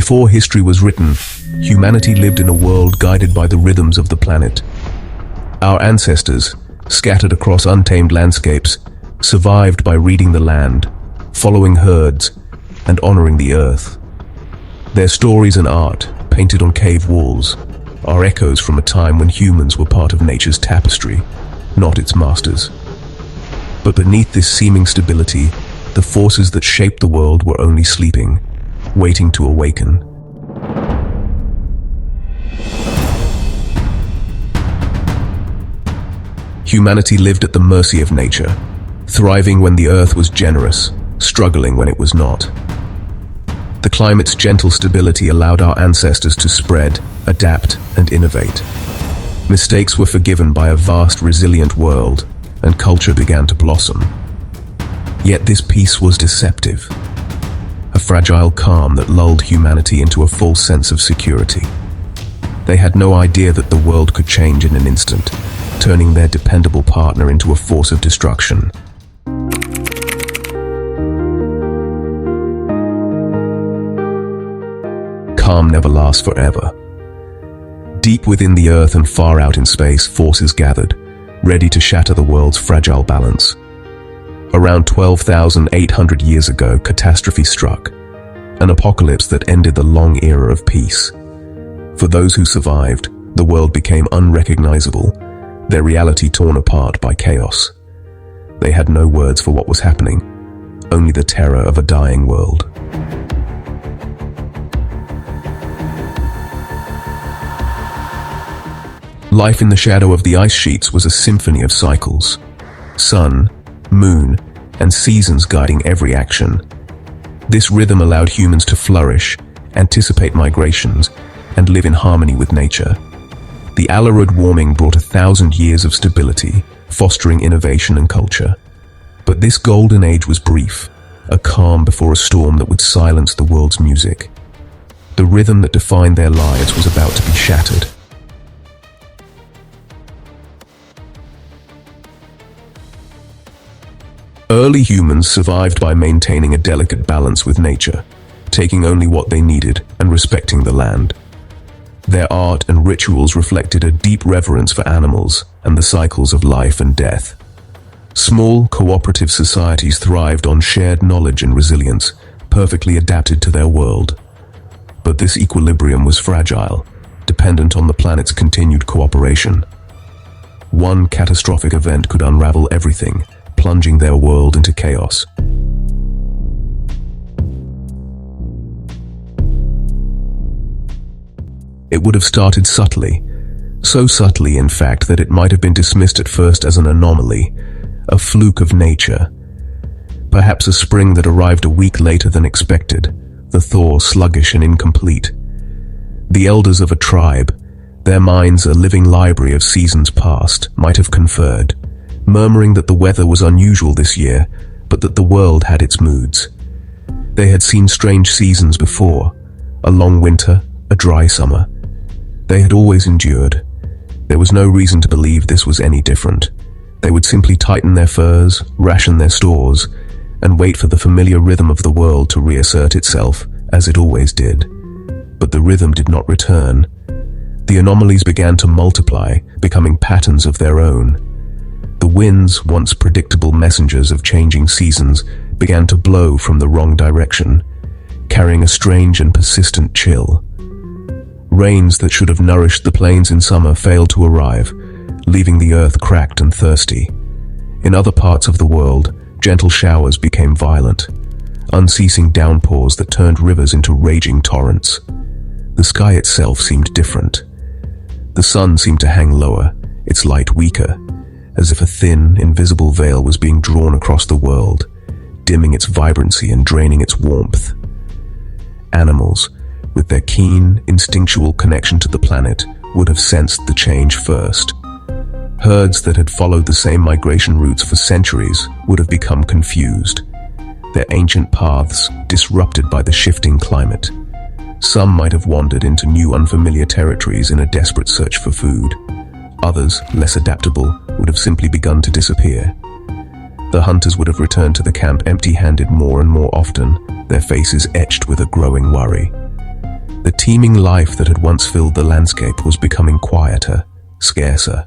Before history was written, humanity lived in a world guided by the rhythms of the planet. Our ancestors, scattered across untamed landscapes, survived by reading the land, following herds, and honoring the earth. Their stories and art, painted on cave walls, are echoes from a time when humans were part of nature's tapestry, not its masters. But beneath this seeming stability, the forces that shaped the world were only sleeping, waiting to awaken. Humanity lived at the mercy of nature, thriving when the earth was generous, struggling when it was not. The climate's gentle stability allowed our ancestors to spread, adapt, and innovate. Mistakes were forgiven by a vast, resilient world, and culture began to blossom. Yet this peace was deceptive, a fragile calm that lulled humanity into a false sense of security. They had no idea that the world could change in an instant, turning their dependable partner into a force of destruction. Calm never lasts forever. Deep within the earth and far out in space, forces gathered, ready to shatter the world's fragile balance. Around 12,800 years ago, catastrophe struck, an apocalypse that ended the long era of peace. For those who survived, the world became unrecognizable, their reality torn apart by chaos. They had no words for what was happening, only the terror of a dying world. Life in the shadow of the ice sheets was a symphony of cycles. Sun, moon, and seasons guiding every action. This rhythm allowed humans to flourish, anticipate migrations, and live in harmony with nature. The Alarud warming brought 1,000 years of stability, fostering innovation and culture. But this golden age was brief, a calm before a storm that would silence the world's music. The rhythm that defined their lives was about to be shattered. Early humans survived by maintaining a delicate balance with nature, taking only what they needed and respecting the land. Their art and rituals reflected a deep reverence for animals and the cycles of life and death. Small, cooperative societies thrived on shared knowledge and resilience, perfectly adapted to their world. But this equilibrium was fragile, dependent on the planet's continued cooperation. One catastrophic event could unravel everything, plunging their world into chaos. It would have started subtly, so subtly in fact that it might have been dismissed at first as an anomaly, a fluke of nature. Perhaps a spring that arrived a week later than expected, the thaw sluggish and incomplete. The elders of a tribe, their minds a living library of seasons past, might have conferred, murmuring that the weather was unusual this year, but that the world had its moods. They had seen strange seasons before, a long winter, a dry summer. They had always endured. There was no reason to believe this was any different. They would simply tighten their furs, ration their stores, and wait for the familiar rhythm of the world to reassert itself, as it always did. But the rhythm did not return. The anomalies began to multiply, becoming patterns of their own. The winds, once predictable messengers of changing seasons, began to blow from the wrong direction, carrying a strange and persistent chill. Rains that should have nourished the plains in summer failed to arrive, leaving the earth cracked and thirsty. In other parts of the world, gentle showers became violent, unceasing downpours that turned rivers into raging torrents. The sky itself seemed different. The sun seemed to hang lower, its light weaker, as if a thin, invisible veil was being drawn across the world, dimming its vibrancy and draining its warmth. Animals, with their keen, instinctual connection to the planet, would have sensed the change first. Herds that had followed the same migration routes for centuries would have become confused, their ancient paths disrupted by the shifting climate. Some might have wandered into new unfamiliar territories in a desperate search for food. Others, less adaptable, would have simply begun to disappear. The hunters would have returned to the camp empty-handed more and more often, their faces etched with a growing worry. The teeming life that had once filled the landscape was becoming quieter, scarcer.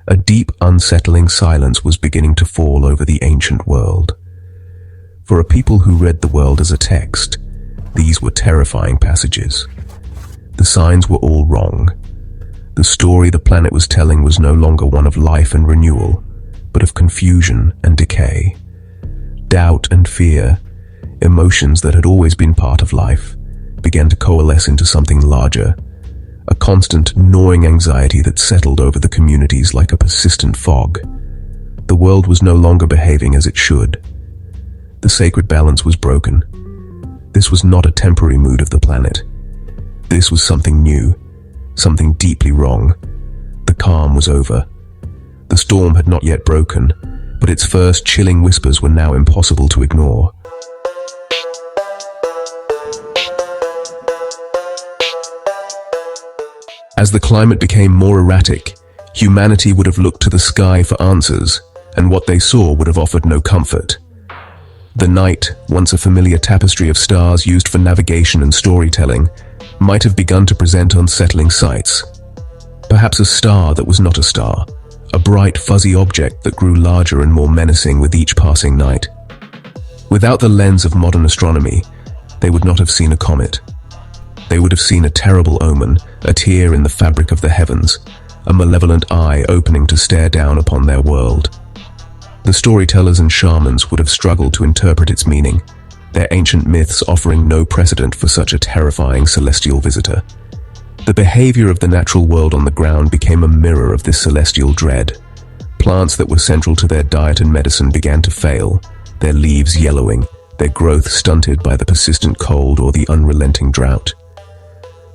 A deep, unsettling silence was beginning to fall over the ancient world. For a people who read the world as a text, these were terrifying passages. The signs were all wrong. The story the planet was telling was no longer one of life and renewal, but of confusion and decay. Doubt and fear, emotions that had always been part of life, began to coalesce into something larger, a constant, gnawing anxiety that settled over the communities like a persistent fog. The world was no longer behaving as it should. The sacred balance was broken. This was not a temporary mood of the planet. This was something new, something deeply wrong. The calm was over. The storm had not yet broken, but its first chilling whispers were now impossible to ignore. As the climate became more erratic, humanity would have looked to the sky for answers, and what they saw would have offered no comfort. The night, once a familiar tapestry of stars used for navigation and storytelling, might have begun to present unsettling sights. Perhaps a star that was not a star, a bright fuzzy object that grew larger and more menacing with each passing night. Without the lens of modern astronomy, they would not have seen a comet. They would have seen a terrible omen, a tear in the fabric of the heavens, a malevolent eye opening to stare down upon their world. The storytellers and shamans would have struggled to interpret its meaning, their ancient myths offering no precedent for such a terrifying celestial visitor. The behavior of the natural world on the ground became a mirror of this celestial dread. Plants that were central to their diet and medicine began to fail, their leaves yellowing, their growth stunted by the persistent cold or the unrelenting drought.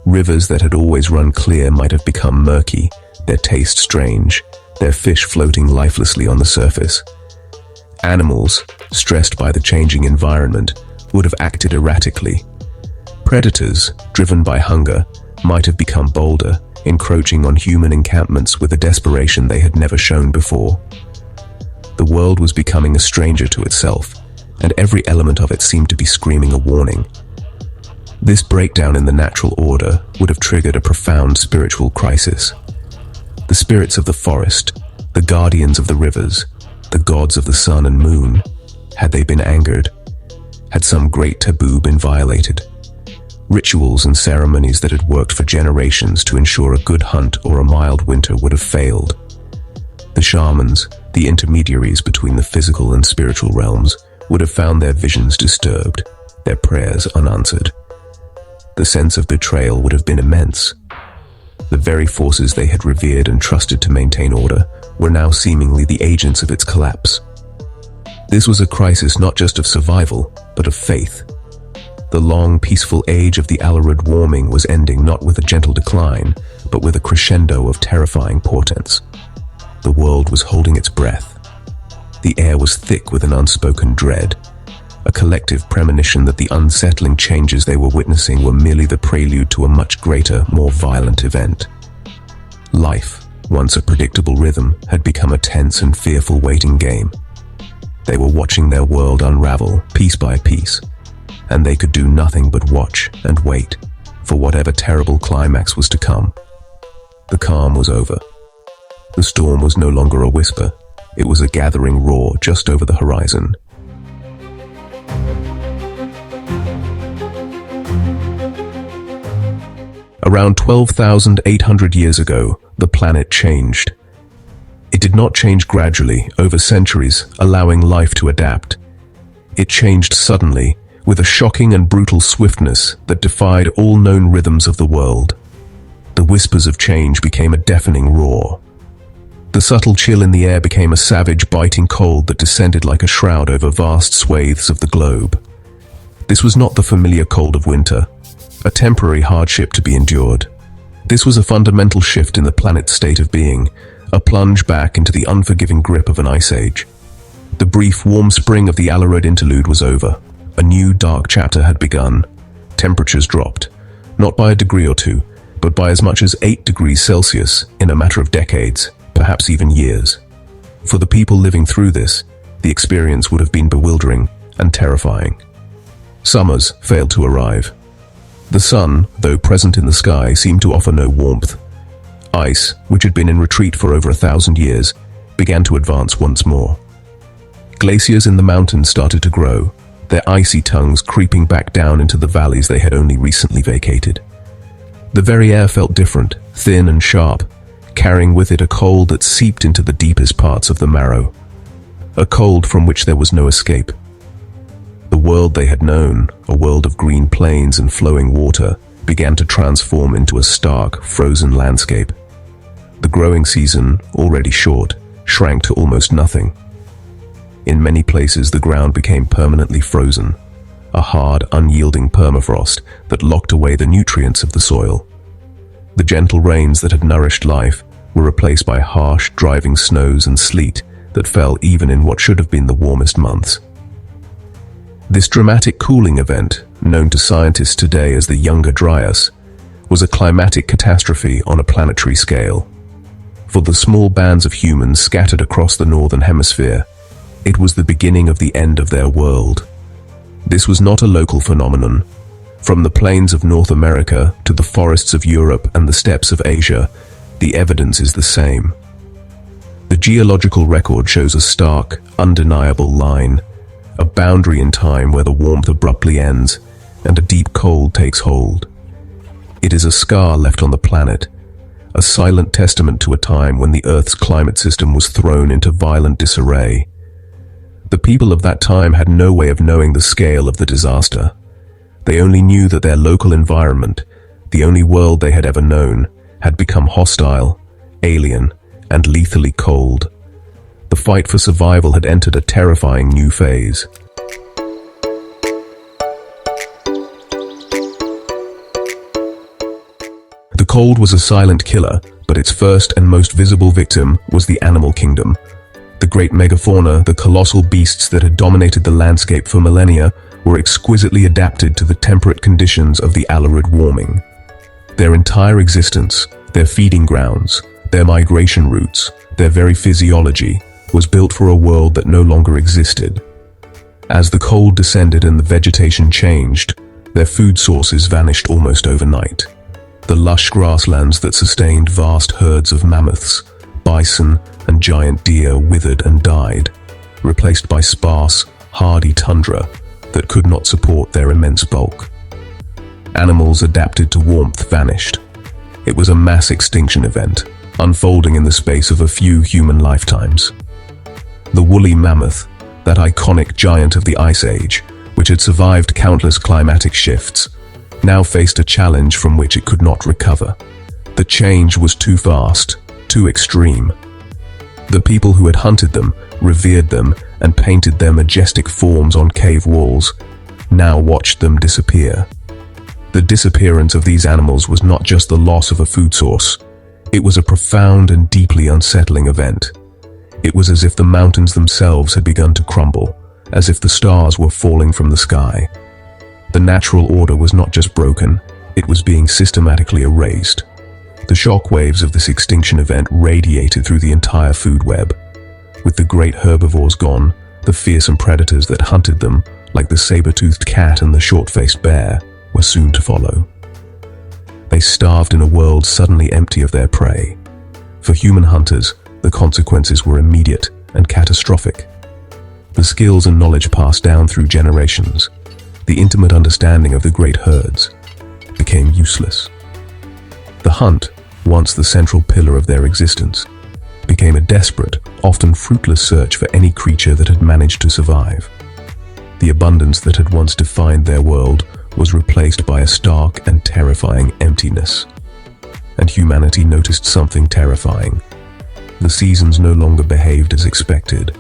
Rivers that had always run clear might have become murky, their taste strange, their fish floating lifelessly on the surface. Animals, stressed by the changing environment, would have acted erratically. Predators, driven by hunger, might have become bolder, encroaching on human encampments with a desperation they had never shown before. The world was becoming a stranger to itself, and every element of it seemed to be screaming a warning. This breakdown in the natural order would have triggered a profound spiritual crisis. The spirits of the forest, the guardians of the rivers, the gods of the sun and moon, had they been angered? Had some great taboo been violated? Rituals and ceremonies that had worked for generations to ensure a good hunt or a mild winter would have failed. The shamans, the intermediaries between the physical and spiritual realms, would have found their visions disturbed, their prayers unanswered. The sense of betrayal would have been immense. The very forces they had revered and trusted to maintain order were now seemingly the agents of its collapse. This was a crisis not just of survival, but of faith. The long, peaceful age of the Alarid warming was ending not with a gentle decline, but with a crescendo of terrifying portents. The world was holding its breath. The air was thick with an unspoken dread, a collective premonition that the unsettling changes they were witnessing were merely the prelude to a much greater, more violent event. Life, once a predictable rhythm, had become a tense and fearful waiting game. They were watching their world unravel, piece by piece, and they could do nothing but watch and wait for whatever terrible climax was to come. The calm was over. The storm was no longer a whisper, it was a gathering roar just over the horizon. Around 12,800 years ago, the planet changed. It did not change gradually, over centuries, allowing life to adapt. It changed suddenly, with a shocking and brutal swiftness that defied all known rhythms of the world. The whispers of change became a deafening roar. The subtle chill in the air became a savage, biting cold that descended like a shroud over vast swathes of the globe. This was not the familiar cold of winter, a temporary hardship to be endured. This was a fundamental shift in the planet's state of being, a plunge back into the unforgiving grip of an ice age. The brief, warm spring of the Alarid interlude was over. A new, dark chapter had begun. Temperatures dropped, not by a degree or two, but by as much as 8 degrees Celsius in a matter of decades, perhaps even years. For the people living through this, the experience would have been bewildering and terrifying. Summers failed to arrive. The sun, though present in the sky, seemed to offer no warmth. Ice, which had been in retreat for over 1,000 years, began to advance once more. Glaciers in the mountains started to grow, their icy tongues creeping back down into the valleys they had only recently vacated. The very air felt different, thin and sharp, carrying with it a cold that seeped into the deepest parts of the marrow. A cold from which there was no escape. The world they had known, a world of green plains and flowing water, began to transform into a stark, frozen landscape. The growing season, already short, shrank to almost nothing. In many places the ground became permanently frozen, a hard, unyielding permafrost that locked away the nutrients of the soil. The gentle rains that had nourished life were replaced by harsh, driving snows and sleet that fell even in what should have been the warmest months. This dramatic cooling event, known to scientists today as the Younger Dryas, was a climatic catastrophe on a planetary scale. For the small bands of humans scattered across the northern hemisphere, it was the beginning of the end of their world. This was not a local phenomenon. From the plains of North America to the forests of Europe and the steppes of Asia, the evidence is the same. The geological record shows a stark, undeniable line, a boundary in time where the warmth abruptly ends and a deep cold takes hold. It is a scar left on the planet, a silent testament to a time when the Earth's climate system was thrown into violent disarray. The people of that time had no way of knowing the scale of the disaster. They only knew that their local environment, the only world they had ever known, had become hostile, alien, and lethally cold. The fight for survival had entered a terrifying new phase. The cold was a silent killer, but its first and most visible victim was the animal kingdom. The great megafauna, the colossal beasts that had dominated the landscape for millennia, were exquisitely adapted to the temperate conditions of the Alarid warming. Their entire existence, their feeding grounds, their migration routes, their very physiology, was built for a world that no longer existed. As the cold descended and the vegetation changed, their food sources vanished almost overnight. The lush grasslands that sustained vast herds of mammoths, bison, and giant deer withered and died, replaced by sparse, hardy tundra that could not support their immense bulk. Animals adapted to warmth vanished. It was a mass extinction event, unfolding in the space of a few human lifetimes. The woolly mammoth, that iconic giant of the Ice Age, which had survived countless climatic shifts, now faced a challenge from which it could not recover. The change was too fast, too extreme. The people who had hunted them, revered them, and painted their majestic forms on cave walls, now watched them disappear. The disappearance of these animals was not just the loss of a food source. It was a profound and deeply unsettling event. It was as if the mountains themselves had begun to crumble, as if the stars were falling from the sky. The natural order was not just broken, it was being systematically erased. The shock waves of this extinction event radiated through the entire food web. With the great herbivores gone, the fearsome predators that hunted them, like the saber-toothed cat and the short-faced bear, were soon to follow. They starved in a world suddenly empty of their prey. For human hunters, the consequences were immediate and catastrophic. The skills and knowledge passed down through generations, the intimate understanding of the great herds, became useless. The hunt, once the central pillar of their existence, became a desperate, often fruitless search for any creature that had managed to survive. The abundance that had once defined their world was replaced by a stark and terrifying emptiness. And humanity noticed something terrifying. The seasons no longer behaved as expected.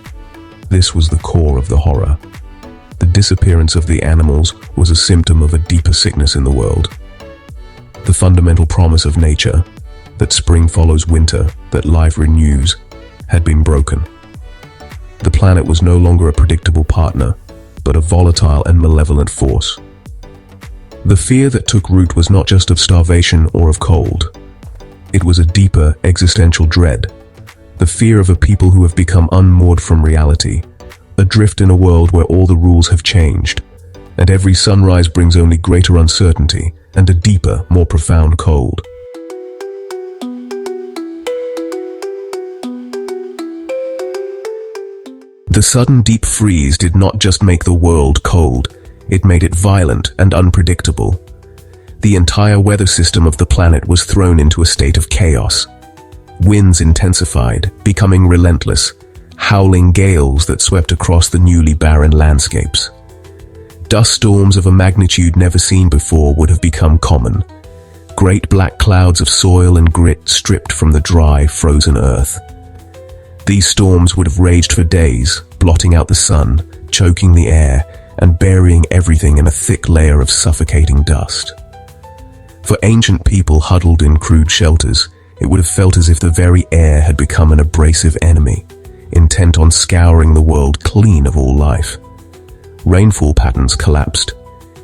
This was the core of the horror. The disappearance of the animals was a symptom of a deeper sickness in the world. The fundamental promise of nature, that spring follows winter, that life renews, had been broken. The planet was no longer a predictable partner, but a volatile and malevolent force. The fear that took root was not just of starvation or of cold. It was a deeper existential dread, the fear of a people who have become unmoored from reality, adrift in a world where all the rules have changed, and every sunrise brings only greater uncertainty and a deeper, more profound cold. The sudden deep freeze did not just make the world cold, it made it violent and unpredictable. The entire weather system of the planet was thrown into a state of chaos. Winds intensified, becoming relentless, howling gales that swept across the newly barren landscapes. Dust storms of a magnitude never seen before would have become common. Great black clouds of soil and grit stripped from the dry, frozen earth. These storms would have raged for days, blotting out the sun, choking the air, and burying everything in a thick layer of suffocating dust. For ancient people huddled in crude shelters, it would have felt as if the very air had become an abrasive enemy, intent on scouring the world clean of all life. Rainfall patterns collapsed.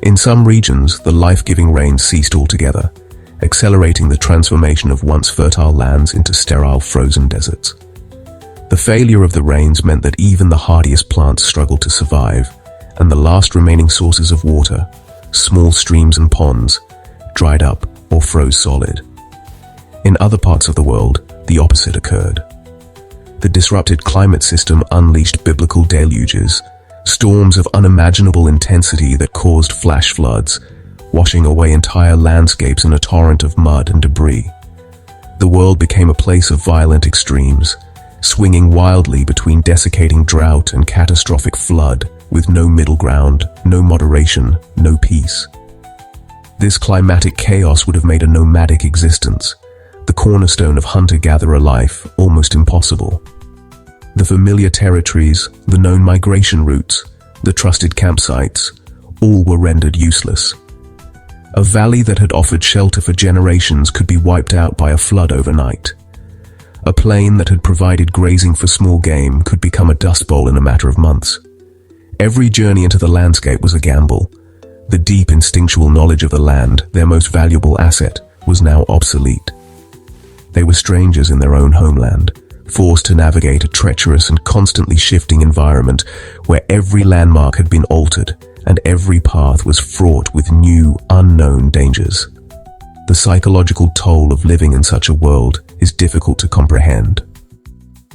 In some regions, the life-giving rain ceased altogether, accelerating the transformation of once fertile lands into sterile frozen deserts. The failure of the rains meant that even the hardiest plants struggled to survive, and the last remaining sources of water, small streams and ponds, dried up or froze solid. In other parts of the world, the opposite occurred. The disrupted climate system unleashed biblical deluges, storms of unimaginable intensity that caused flash floods, washing away entire landscapes in a torrent of mud and debris. The world became a place of violent extremes, swinging wildly between desiccating drought and catastrophic flood, with no middle ground, no moderation, no peace. This climatic chaos would have made a nomadic existence, the cornerstone of hunter-gatherer life, almost impossible. The familiar territories, the known migration routes, the trusted campsites, all were rendered useless. A valley that had offered shelter for generations could be wiped out by a flood overnight. A plain that had provided grazing for small game could become a dust bowl in a matter of months. Every journey into the landscape was a gamble. The deep instinctual knowledge of the land, their most valuable asset, was now obsolete. They were strangers in their own homeland, forced to navigate a treacherous and constantly shifting environment where every landmark had been altered and every path was fraught with new, unknown dangers. The psychological toll of living in such a world is difficult to comprehend.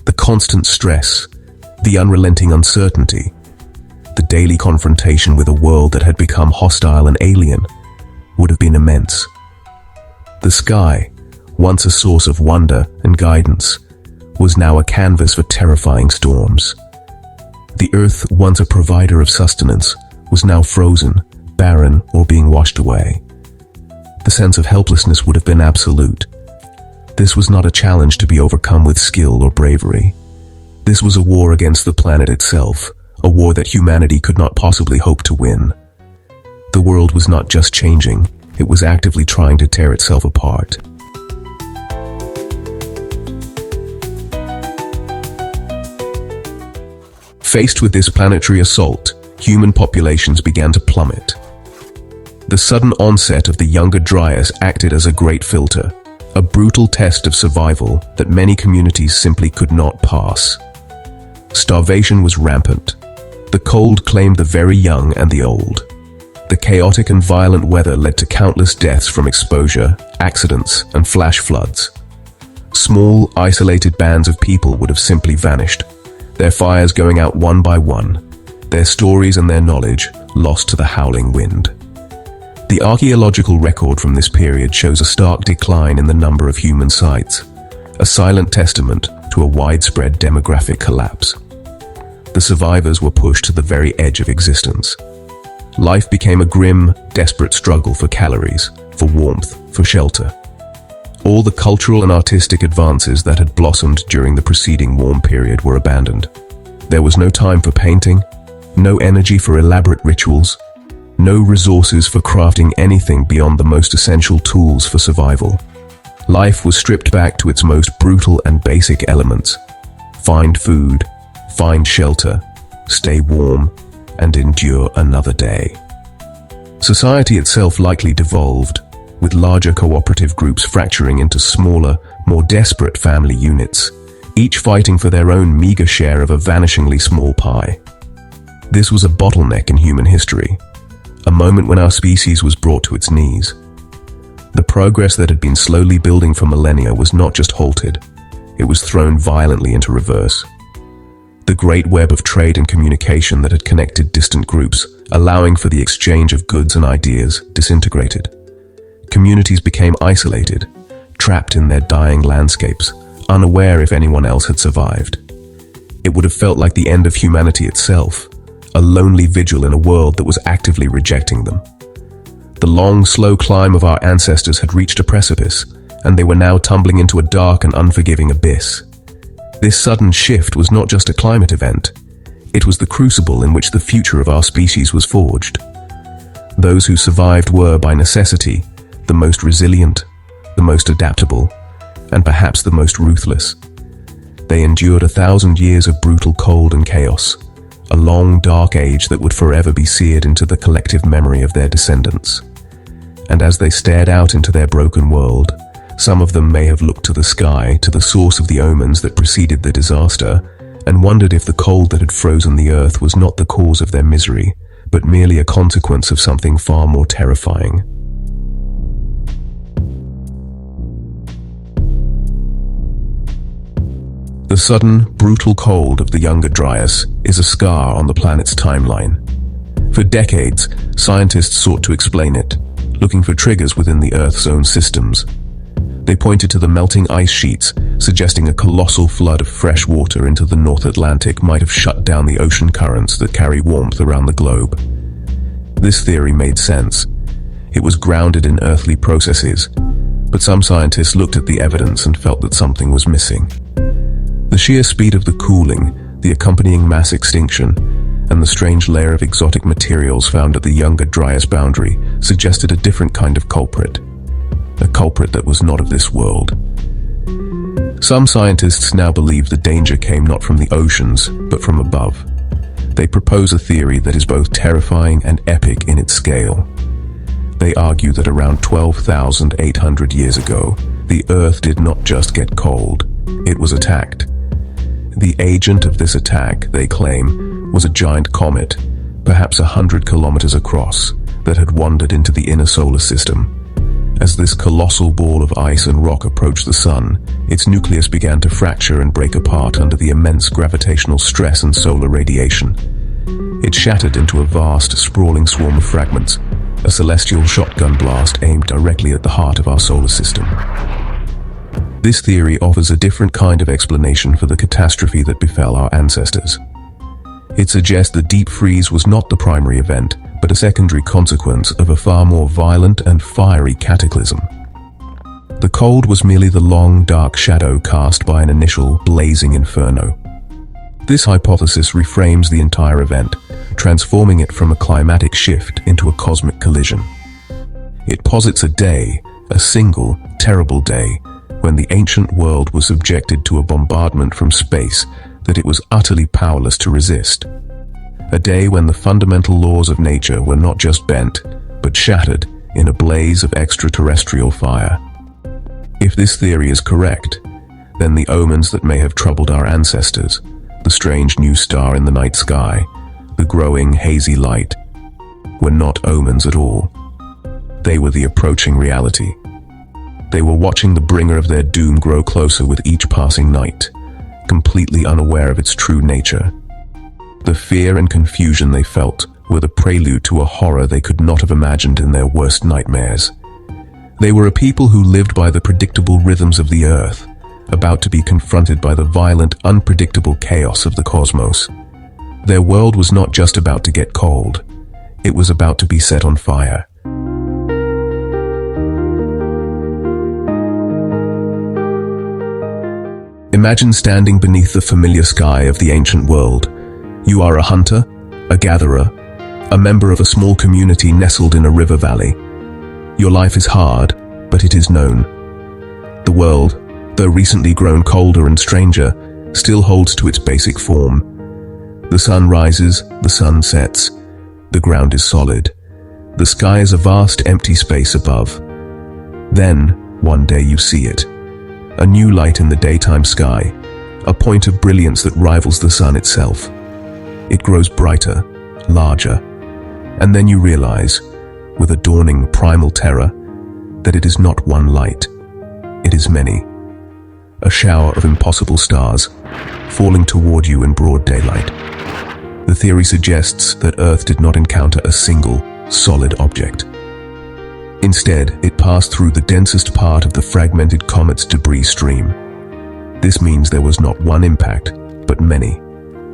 The constant stress, the unrelenting uncertainty, the daily confrontation with a world that had become hostile and alien would have been immense. The sky, once a source of wonder and guidance, was now a canvas for terrifying storms. The earth, once a provider of sustenance, was now frozen, barren, or being washed away. The sense of helplessness would have been absolute. This was not a challenge to be overcome with skill or bravery. This was a war against the planet itself, a war that humanity could not possibly hope to win. The world was not just changing, it was actively trying to tear itself apart. Faced with this planetary assault, human populations began to plummet. The sudden onset of the Younger Dryas acted as a great filter, a brutal test of survival that many communities simply could not pass. Starvation was rampant. The cold claimed the very young and the old. The chaotic and violent weather led to countless deaths from exposure, accidents, and flash floods. Small, isolated bands of people would have simply vanished, their fires going out one by one, their stories and their knowledge lost to the howling wind. The archaeological record from this period shows a stark decline in the number of human sites, a silent testament to a widespread demographic collapse. The survivors were pushed to the very edge of existence. Life became a grim, desperate struggle for calories, for warmth, for shelter. All the cultural and artistic advances that had blossomed during the preceding warm period were abandoned. There was no time for painting, no energy for elaborate rituals, no resources for crafting anything beyond the most essential tools for survival. Life was stripped back to its most brutal and basic elements. Find food, find shelter, stay warm, and endure another day. Society itself likely devolved, with larger cooperative groups fracturing into smaller, more desperate family units, each fighting for their own meager share of a vanishingly small pie. This was a bottleneck in human history, a moment when our species was brought to its knees. The progress that had been slowly building for millennia was not just halted, it was thrown violently into reverse. The great web of trade and communication that had connected distant groups, allowing for the exchange of goods and ideas, disintegrated. Communities became isolated, trapped in their dying landscapes, unaware if anyone else had survived. It would have felt like the end of humanity itself, a lonely vigil in a world that was actively rejecting them. The long, slow climb of our ancestors had reached a precipice, and they were now tumbling into a dark and unforgiving abyss. This sudden shift was not just a climate event, it was the crucible in which the future of our species was forged. Those who survived were, by necessity, the most resilient, the most adaptable, and perhaps the most ruthless. They endured 1,000 years of brutal cold and chaos, a long, dark age that would forever be seared into the collective memory of their descendants. And as they stared out into their broken world, some of them may have looked to the sky, to the source of the omens that preceded the disaster, and wondered if the cold that had frozen the earth was not the cause of their misery, but merely a consequence of something far more terrifying. The sudden, brutal cold of the Younger Dryas is a scar on the planet's timeline. For decades, scientists sought to explain it, looking for triggers within the Earth's own systems. They pointed to the melting ice sheets, suggesting a colossal flood of fresh water into the North Atlantic might have shut down the ocean currents that carry warmth around the globe. This theory made sense. It was grounded in earthly processes, but some scientists looked at the evidence and felt that something was missing. The sheer speed of the cooling, the accompanying mass extinction, and the strange layer of exotic materials found at the Younger Dryas boundary suggested a different kind of culprit. A culprit that was not of this world. Some scientists now believe the danger came not from the oceans, but from above. They propose a theory that is both terrifying and epic in its scale. They argue that around 12,800 years ago, the Earth did not just get cold, it was attacked. The agent of this attack, they claim, was a giant comet, perhaps 100 kilometers across, that had wandered into the inner solar system. As this colossal ball of ice and rock approached the sun, its nucleus began to fracture and break apart under the immense gravitational stress and solar radiation. It shattered into a vast, sprawling swarm of fragments, a celestial shotgun blast aimed directly at the heart of our solar system. This theory offers a different kind of explanation for the catastrophe that befell our ancestors. It suggests the deep freeze was not the primary event, but a secondary consequence of a far more violent and fiery cataclysm. The cold was merely the long, dark shadow cast by an initial, blazing inferno. This hypothesis reframes the entire event, transforming it from a climatic shift into a cosmic collision. It posits a day, a single, terrible day, when the ancient world was subjected to a bombardment from space that it was utterly powerless to resist. A day when the fundamental laws of nature were not just bent, but shattered in a blaze of extraterrestrial fire. If this theory is correct, then the omens that may have troubled our ancestors, the strange new star in the night sky, the growing hazy light, were not omens at all. They were the approaching reality. They were watching the bringer of their doom grow closer with each passing night, completely unaware of its true nature. The fear and confusion they felt were the prelude to a horror they could not have imagined in their worst nightmares. They were a people who lived by the predictable rhythms of the earth, about to be confronted by the violent, unpredictable chaos of the cosmos. Their world was not just about to get cold, it was about to be set on fire. Imagine standing beneath the familiar sky of the ancient world. You are a hunter, a gatherer, a member of a small community nestled in a river valley. Your life is hard, but it is known. The world, though recently grown colder and stranger, still holds to its basic form. The sun rises, the sun sets. The ground is solid. The sky is a vast empty space above. Then, one day you see it. A new light in the daytime sky, a point of brilliance that rivals the sun itself. It grows brighter, larger. And then you realize, with a dawning primal terror, that it is not one light, it is many. A shower of impossible stars, falling toward you in broad daylight. The theory suggests that Earth did not encounter a single, solid object. Instead, it passed through the densest part of the fragmented comet's debris stream. This means there was not one impact, but many,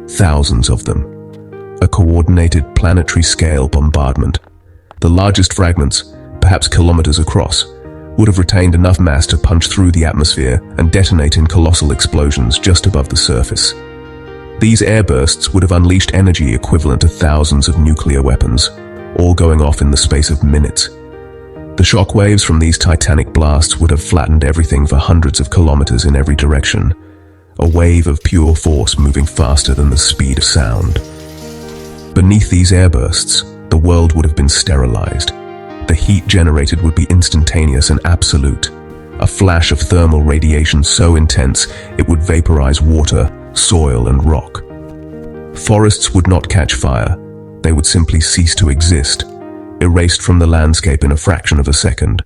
thousands of them. A coordinated planetary-scale bombardment. The largest fragments, perhaps kilometers across, would have retained enough mass to punch through the atmosphere and detonate in colossal explosions just above the surface. These airbursts would have unleashed energy equivalent to thousands of nuclear weapons, all going off in the space of minutes. The shock waves from these titanic blasts would have flattened everything for hundreds of kilometers in every direction, a wave of pure force moving faster than the speed of sound. Beneath these airbursts, the world would have been sterilized. The heat generated would be instantaneous and absolute, a flash of thermal radiation so intense it would vaporize water, soil, and rock. Forests would not catch fire, they would simply cease to exist, erased from the landscape in a fraction of a second.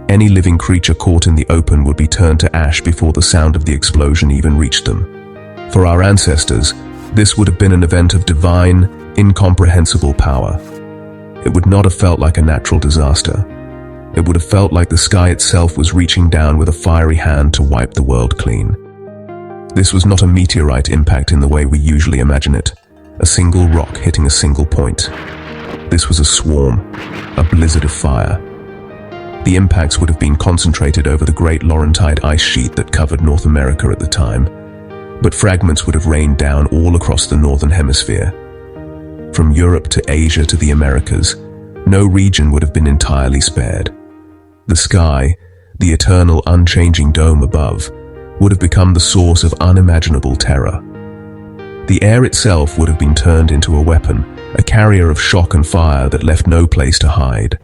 Any living creature caught in the open would be turned to ash before the sound of the explosion even reached them. For our ancestors, this would have been an event of divine, incomprehensible power. It would not have felt like a natural disaster. It would have felt like the sky itself was reaching down with a fiery hand to wipe the world clean. This was not a meteorite impact in the way we usually imagine it, a single rock hitting a single point. This was a swarm, a blizzard of fire. The impacts would have been concentrated over the Great Laurentide ice sheet that covered North America at the time, but fragments would have rained down all across the Northern Hemisphere. From Europe to Asia to the Americas, no region would have been entirely spared. The sky, the eternal unchanging dome above, would have become the source of unimaginable terror. The air itself would have been turned into a weapon, a carrier of shock and fire that left no place to hide.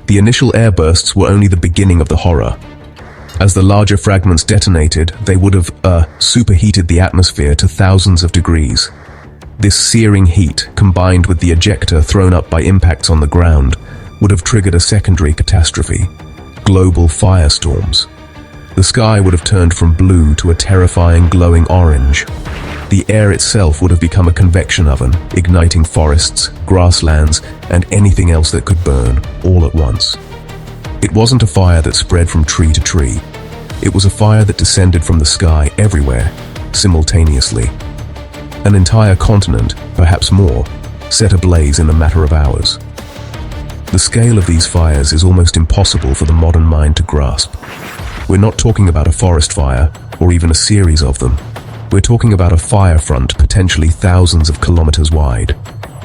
The initial airbursts were only the beginning of the horror. As the larger fragments detonated, they would have superheated the atmosphere to thousands of degrees. This searing heat, combined with the ejecta thrown up by impacts on the ground, would have triggered a secondary catastrophe: global firestorms. The sky would have turned from blue to a terrifying glowing orange. The air itself would have become a convection oven, igniting forests, grasslands, and anything else that could burn, all at once. It wasn't a fire that spread from tree to tree. It was a fire that descended from the sky everywhere, simultaneously. An entire continent, perhaps more, set ablaze in a matter of hours. The scale of these fires is almost impossible for the modern mind to grasp. We're not talking about a forest fire, or even a series of them. We're talking about a fire front potentially thousands of kilometers wide,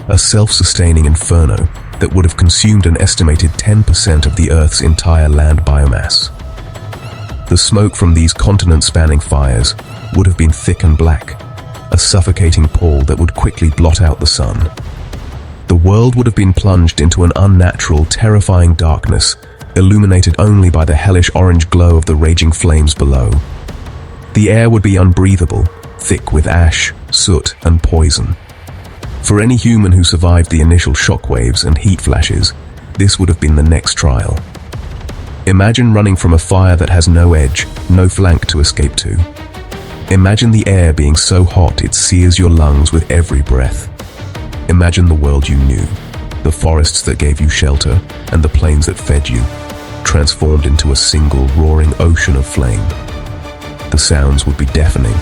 a self-sustaining inferno that would have consumed an estimated 10% of the Earth's entire land biomass. The smoke from these continent-spanning fires would have been thick and black, a suffocating pall that would quickly blot out the sun. The world would have been plunged into an unnatural, terrifying darkness, illuminated only by the hellish orange glow of the raging flames below. The air would be unbreathable, thick with ash, soot, and poison. For any human who survived the initial shockwaves and heat flashes, this would have been the next trial. Imagine running from a fire that has no edge, no flank to escape to. Imagine the air being so hot it sears your lungs with every breath. Imagine the world you knew, the forests that gave you shelter, and the plains that fed you, transformed into a single roaring ocean of flame. The sounds would be deafening.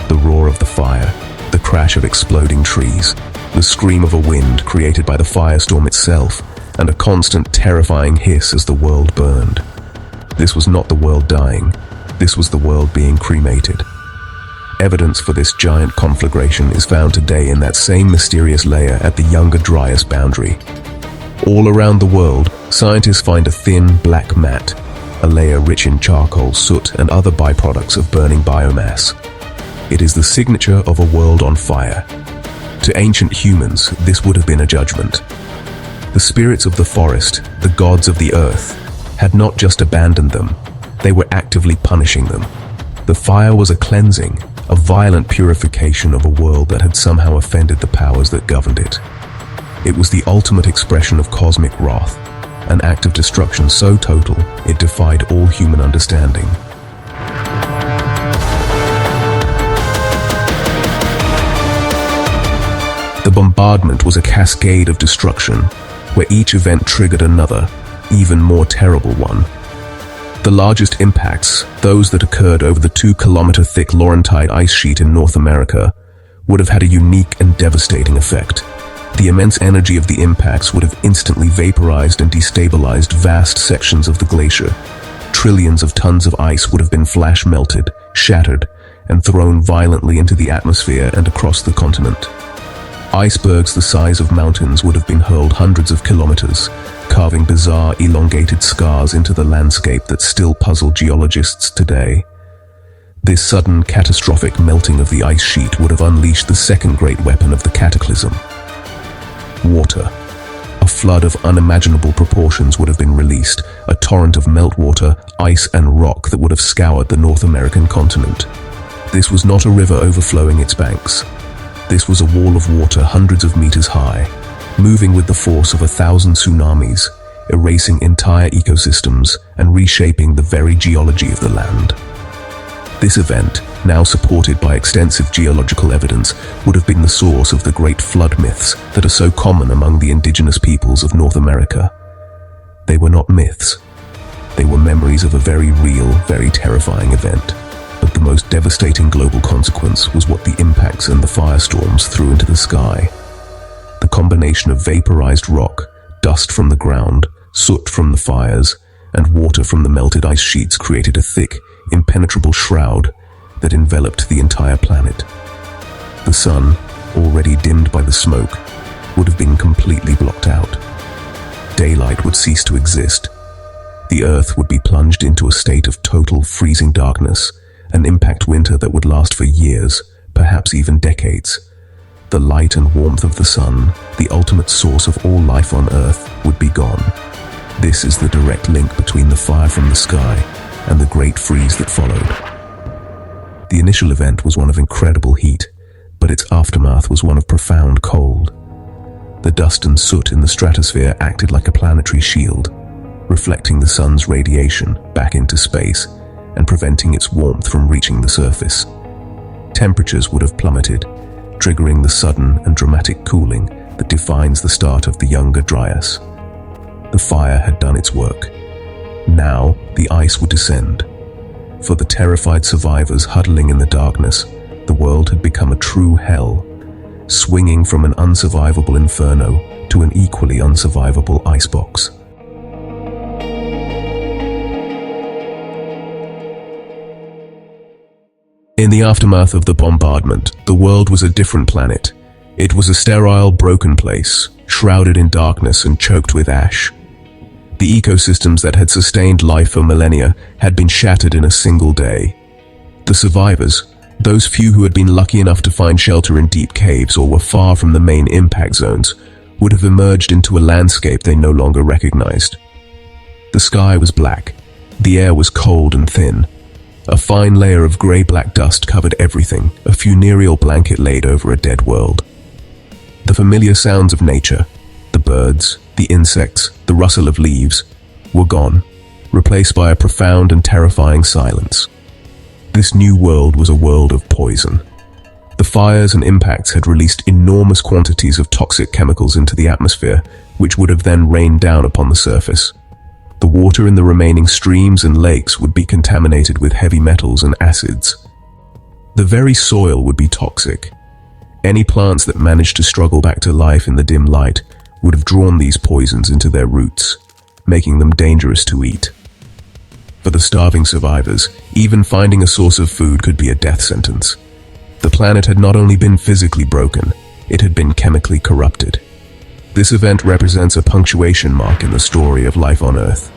The roar of the fire, the crash of exploding trees, the scream of a wind created by the firestorm itself, and a constant terrifying hiss as the world burned. This was not the world dying. This was the world being cremated. Evidence for this giant conflagration is found today in that same mysterious layer at the Younger Dryas boundary. All around the world, scientists find a thin, black mat, a layer rich in charcoal, soot, and other byproducts of burning biomass. It is the signature of a world on fire. To ancient humans, this would have been a judgment. The spirits of the forest, the gods of the earth, had not just abandoned them, they were actively punishing them. The fire was a cleansing, a violent purification of a world that had somehow offended the powers that governed it. It was the ultimate expression of cosmic wrath, an act of destruction so total it defied all human understanding. The bombardment was a cascade of destruction, where each event triggered another, even more terrible one. The largest impacts, those that occurred over the 2-kilometer-thick Laurentide ice sheet in North America, would have had a unique and devastating effect. The immense energy of the impacts would have instantly vaporized and destabilized vast sections of the glacier. Trillions of tons of ice would have been flash melted, shattered, and thrown violently into the atmosphere and across the continent. Icebergs the size of mountains would have been hurled hundreds of kilometers, carving bizarre, elongated scars into the landscape that still puzzle geologists today. This sudden, catastrophic melting of the ice sheet would have unleashed the second great weapon of the cataclysm: water. A flood of unimaginable proportions would have been released, a torrent of meltwater, ice, and rock that would have scoured the North American continent. This was not a river overflowing its banks. This was a wall of water hundreds of meters high, moving with the force of 1,000 tsunamis, erasing entire ecosystems and reshaping the very geology of the land. This event, now supported by extensive geological evidence, would have been the source of the great flood myths that are so common among the indigenous peoples of North America. They were not myths. They were memories of a very real, very terrifying event. But the most devastating global consequence was what the impacts and the firestorms threw into the sky. The combination of vaporized rock, dust from the ground, soot from the fires, and water from the melted ice sheets created a thick, impenetrable shroud that enveloped the entire planet. The sun, already dimmed by the smoke, would have been completely blocked out. Daylight would cease to exist. The Earth would be plunged into a state of total freezing darkness, an impact winter that would last for years, perhaps even decades. The light and warmth of the sun, the ultimate source of all life on Earth, would be gone. This is the direct link between the fire from the sky and the great freeze that followed. The initial event was one of incredible heat, but its aftermath was one of profound cold. The dust and soot in the stratosphere acted like a planetary shield, reflecting the sun's radiation back into space and preventing its warmth from reaching the surface. Temperatures would have plummeted, triggering the sudden and dramatic cooling that defines the start of the Younger Dryas. The fire had done its work. Now, the ice would descend. For the terrified survivors huddling in the darkness, the world had become a true hell, swinging from an unsurvivable inferno to an equally unsurvivable icebox. In the aftermath of the bombardment, the world was a different planet. It was a sterile, broken place, shrouded in darkness and choked with ash. The ecosystems that had sustained life for millennia had been shattered in a single day. The survivors, those few who had been lucky enough to find shelter in deep caves or were far from the main impact zones, would have emerged into a landscape they no longer recognized. The sky was black. The air was cold and thin. A fine layer of gray-black dust covered everything, a funereal blanket laid over a dead world. The familiar sounds of nature, the birds, the insects, the rustle of leaves, were gone, replaced by a profound and terrifying silence. This new world was a world of poison. The fires and impacts had released enormous quantities of toxic chemicals into the atmosphere, which would have then rained down upon the surface. The water in the remaining streams and lakes would be contaminated with heavy metals and acids. The very soil would be toxic. Any plants that managed to struggle back to life in the dim light would have drawn these poisons into their roots, making them dangerous to eat. For the starving survivors, even finding a source of food could be a death sentence. The planet had not only been physically broken, it had been chemically corrupted. This event represents a punctuation mark in the story of life on Earth.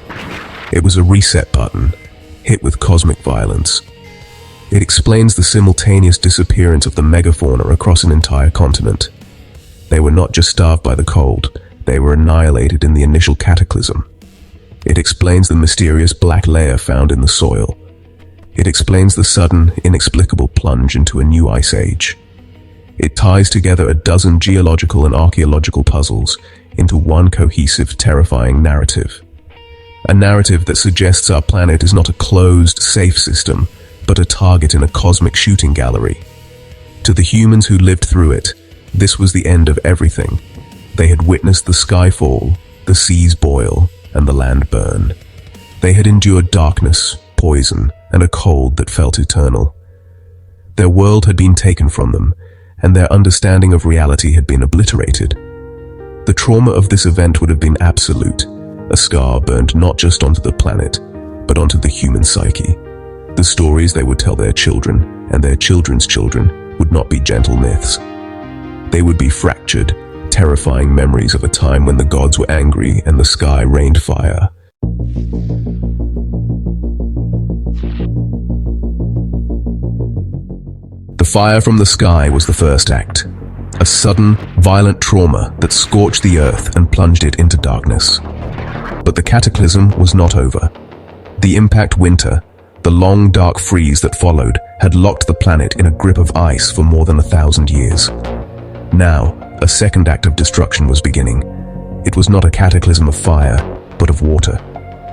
It was a reset button, hit with cosmic violence. It explains the simultaneous disappearance of the megafauna across an entire continent. They were not just starved by the cold, they were annihilated in the initial cataclysm. It explains the mysterious black layer found in the soil. It explains the sudden, inexplicable plunge into a new ice age. It ties together a dozen geological and archaeological puzzles into one cohesive, terrifying narrative. A narrative that suggests our planet is not a closed, safe system, but a target in a cosmic shooting gallery. To the humans who lived through it, this was the end of everything. They had witnessed the sky fall, the seas boil, and the land burn. They had endured darkness, poison, and a cold that felt eternal. Their world had been taken from them, and their understanding of reality had been obliterated. The trauma of this event would have been absolute, a scar burned not just onto the planet, but onto the human psyche. The stories they would tell their children and their children's children would not be gentle myths. They would be fractured, terrifying memories of a time when the gods were angry and the sky rained fire. The fire from the sky was the first act, a sudden, violent trauma that scorched the earth and plunged it into darkness. But the cataclysm was not over. The impact winter, the long dark freeze that followed, had locked the planet in a grip of ice for more than 1,000 years. Now, a second act of destruction was beginning. It was not a cataclysm of fire, but of water.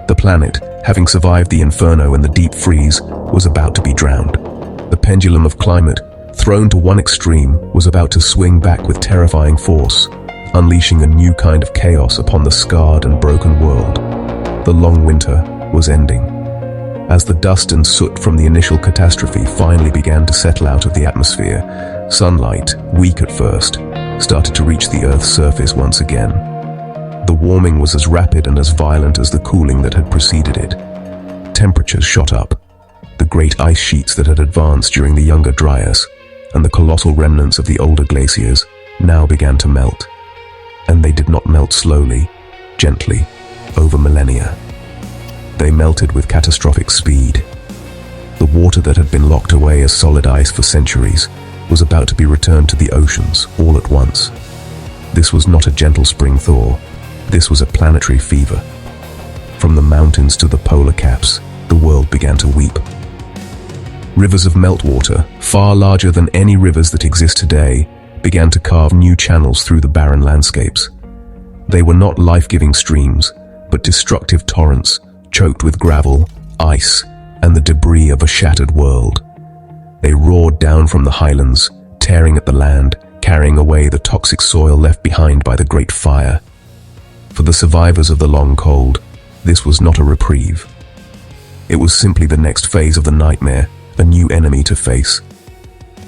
The planet, having survived the inferno and the deep freeze, was about to be drowned. The pendulum of climate, thrown to one extreme, was about to swing back with terrifying force, unleashing a new kind of chaos upon the scarred and broken world. The long winter was ending. As the dust and soot from the initial catastrophe finally began to settle out of the atmosphere, sunlight, weak at first, started to reach the Earth's surface once again. The warming was as rapid and as violent as the cooling that had preceded it. Temperatures shot up. The great ice sheets that had advanced during the Younger Dryas and the colossal remnants of the older glaciers now began to melt. And they did not melt slowly, gently, over millennia. They melted with catastrophic speed. The water that had been locked away as solid ice for centuries was about to be returned to the oceans all at once. This was not a gentle spring thaw. This was a planetary fever. From the mountains to the polar caps, the world began to weep. Rivers of meltwater, far larger than any rivers that exist today, began to carve new channels through the barren landscapes. They were not life-giving streams, but destructive torrents, choked with gravel, ice, and the debris of a shattered world. They roared down from the highlands, tearing at the land, carrying away the toxic soil left behind by the Great Fire. For the survivors of the long cold, this was not a reprieve. It was simply the next phase of the nightmare, a new enemy to face.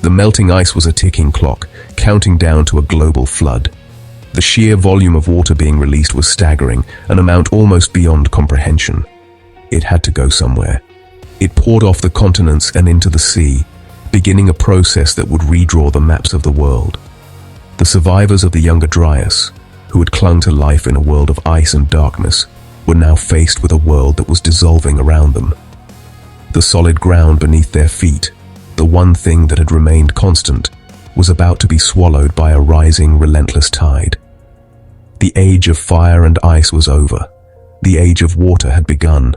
The melting ice was a ticking clock, counting down to a global flood. The sheer volume of water being released was staggering, an amount almost beyond comprehension. It had to go somewhere. It poured off the continents and into the sea, beginning a process that would redraw the maps of the world. The survivors of the Younger Dryas, who had clung to life in a world of ice and darkness, were now faced with a world that was dissolving around them. The solid ground beneath their feet, the one thing that had remained constant, was about to be swallowed by a rising, relentless tide. The age of fire and ice was over. The age of water had begun.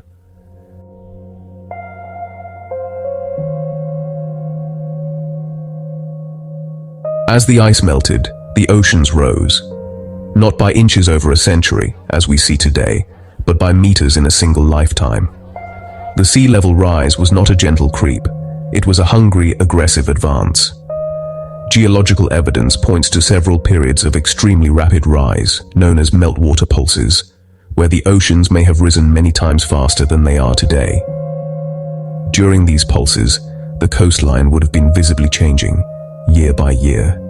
As the ice melted, the oceans rose. Not by inches over a century, as we see today, but by meters in a single lifetime. The sea level rise was not a gentle creep. It was a hungry, aggressive advance. Geological evidence points to several periods of extremely rapid rise, known as meltwater pulses, where the oceans may have risen many times faster than they are today. During these pulses, the coastline would have been visibly changing, year by year.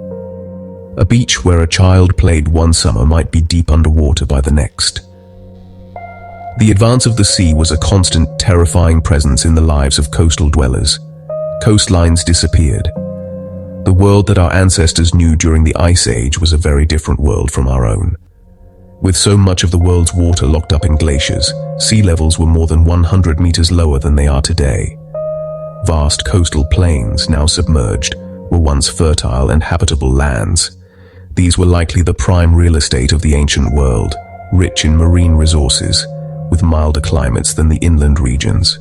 A beach where a child played one summer might be deep underwater by the next. The advance of the sea was a constant, terrifying presence in the lives of coastal dwellers. Coastlines disappeared. The world that our ancestors knew during the Ice Age was a very different world from our own. With so much of the world's water locked up in glaciers, sea levels were more than 100 meters lower than they are today. Vast coastal plains, now submerged, were once fertile and habitable lands. These were likely the prime real estate of the ancient world, rich in marine resources, with milder climates than the inland regions.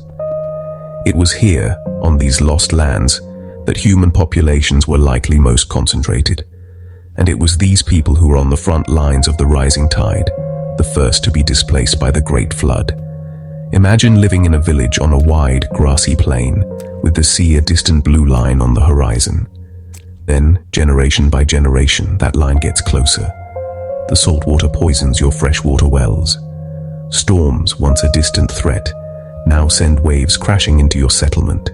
It was here, on these lost lands, that human populations were likely most concentrated. And it was these people who were on the front lines of the rising tide, the first to be displaced by the Great Flood. Imagine living in a village on a wide, grassy plain, with the sea a distant blue line on the horizon. Then, generation by generation, that line gets closer. The salt water poisons your freshwater wells. Storms, once a distant threat, now send waves crashing into your settlement.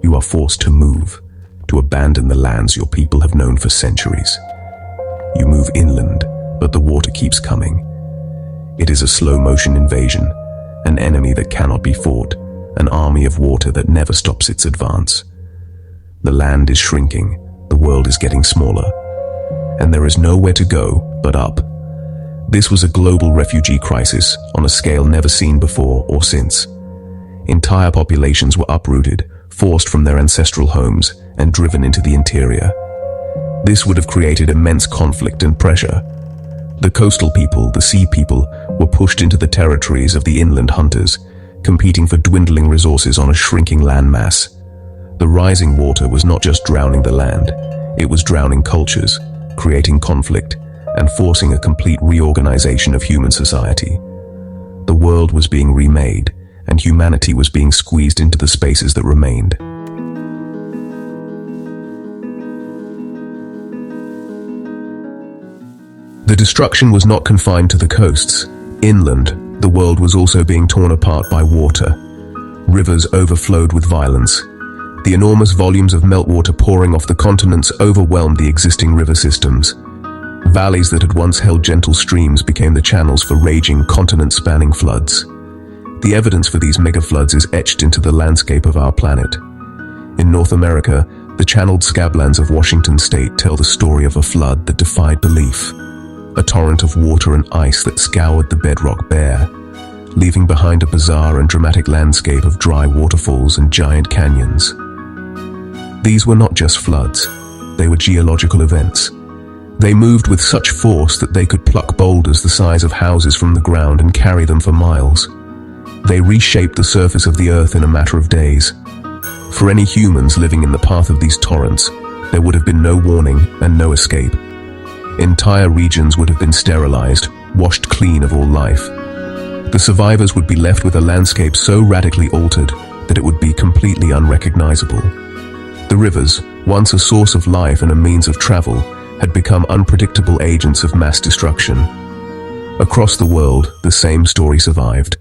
You are forced to move, to abandon the lands your people have known for centuries. You move inland, but the water keeps coming. It is a slow-motion invasion, an enemy that cannot be fought, an army of water that never stops its advance. The land is shrinking, the world is getting smaller, and there is nowhere to go but up. This was a global refugee crisis on a scale never seen before or since. Entire populations were uprooted, forced from their ancestral homes, and driven into the interior. This would have created immense conflict and pressure. The coastal people, the sea people, were pushed into the territories of the inland hunters, competing for dwindling resources on a shrinking landmass. The rising water was not just drowning the land, it was drowning cultures, creating conflict, and forcing a complete reorganization of human society. The world was being remade, and humanity was being squeezed into the spaces that remained. The destruction was not confined to the coasts. Inland, the world was also being torn apart by water. Rivers overflowed with violence. The enormous volumes of meltwater pouring off the continents overwhelmed the existing river systems. Valleys that had once held gentle streams became the channels for raging, continent-spanning floods. The evidence for these megafloods is etched into the landscape of our planet. In North America, the channeled scablands of Washington state tell the story of a flood that defied belief. A torrent of water and ice that scoured the bedrock bare, leaving behind a bizarre and dramatic landscape of dry waterfalls and giant canyons. These were not just floods, they were geological events. They moved with such force that they could pluck boulders the size of houses from the ground and carry them for miles. They reshaped the surface of the earth in a matter of days. For any humans living in the path of these torrents, there would have been no warning and no escape. Entire regions would have been sterilized, washed clean of all life. The survivors would be left with a landscape so radically altered that it would be completely unrecognizable. The rivers, once a source of life and a means of travel, had become unpredictable agents of mass destruction. Across the world, the same story survived.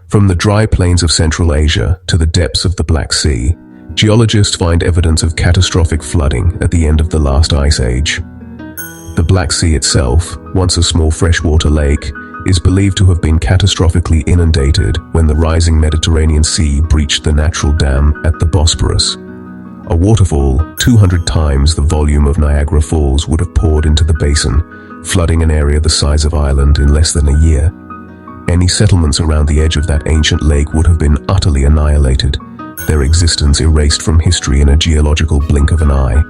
From the dry plains of Central Asia to the depths of the Black Sea, geologists find evidence of catastrophic flooding at the end of the last ice age. The Black Sea itself, once a small freshwater lake, is believed to have been catastrophically inundated when the rising Mediterranean Sea breached the natural dam at the Bosporus. A waterfall 200 times the volume of Niagara Falls would have poured into the basin, flooding an area the size of Ireland in less than a year. Any settlements around the edge of that ancient lake would have been utterly annihilated, their existence erased from history in a geological blink of an eye.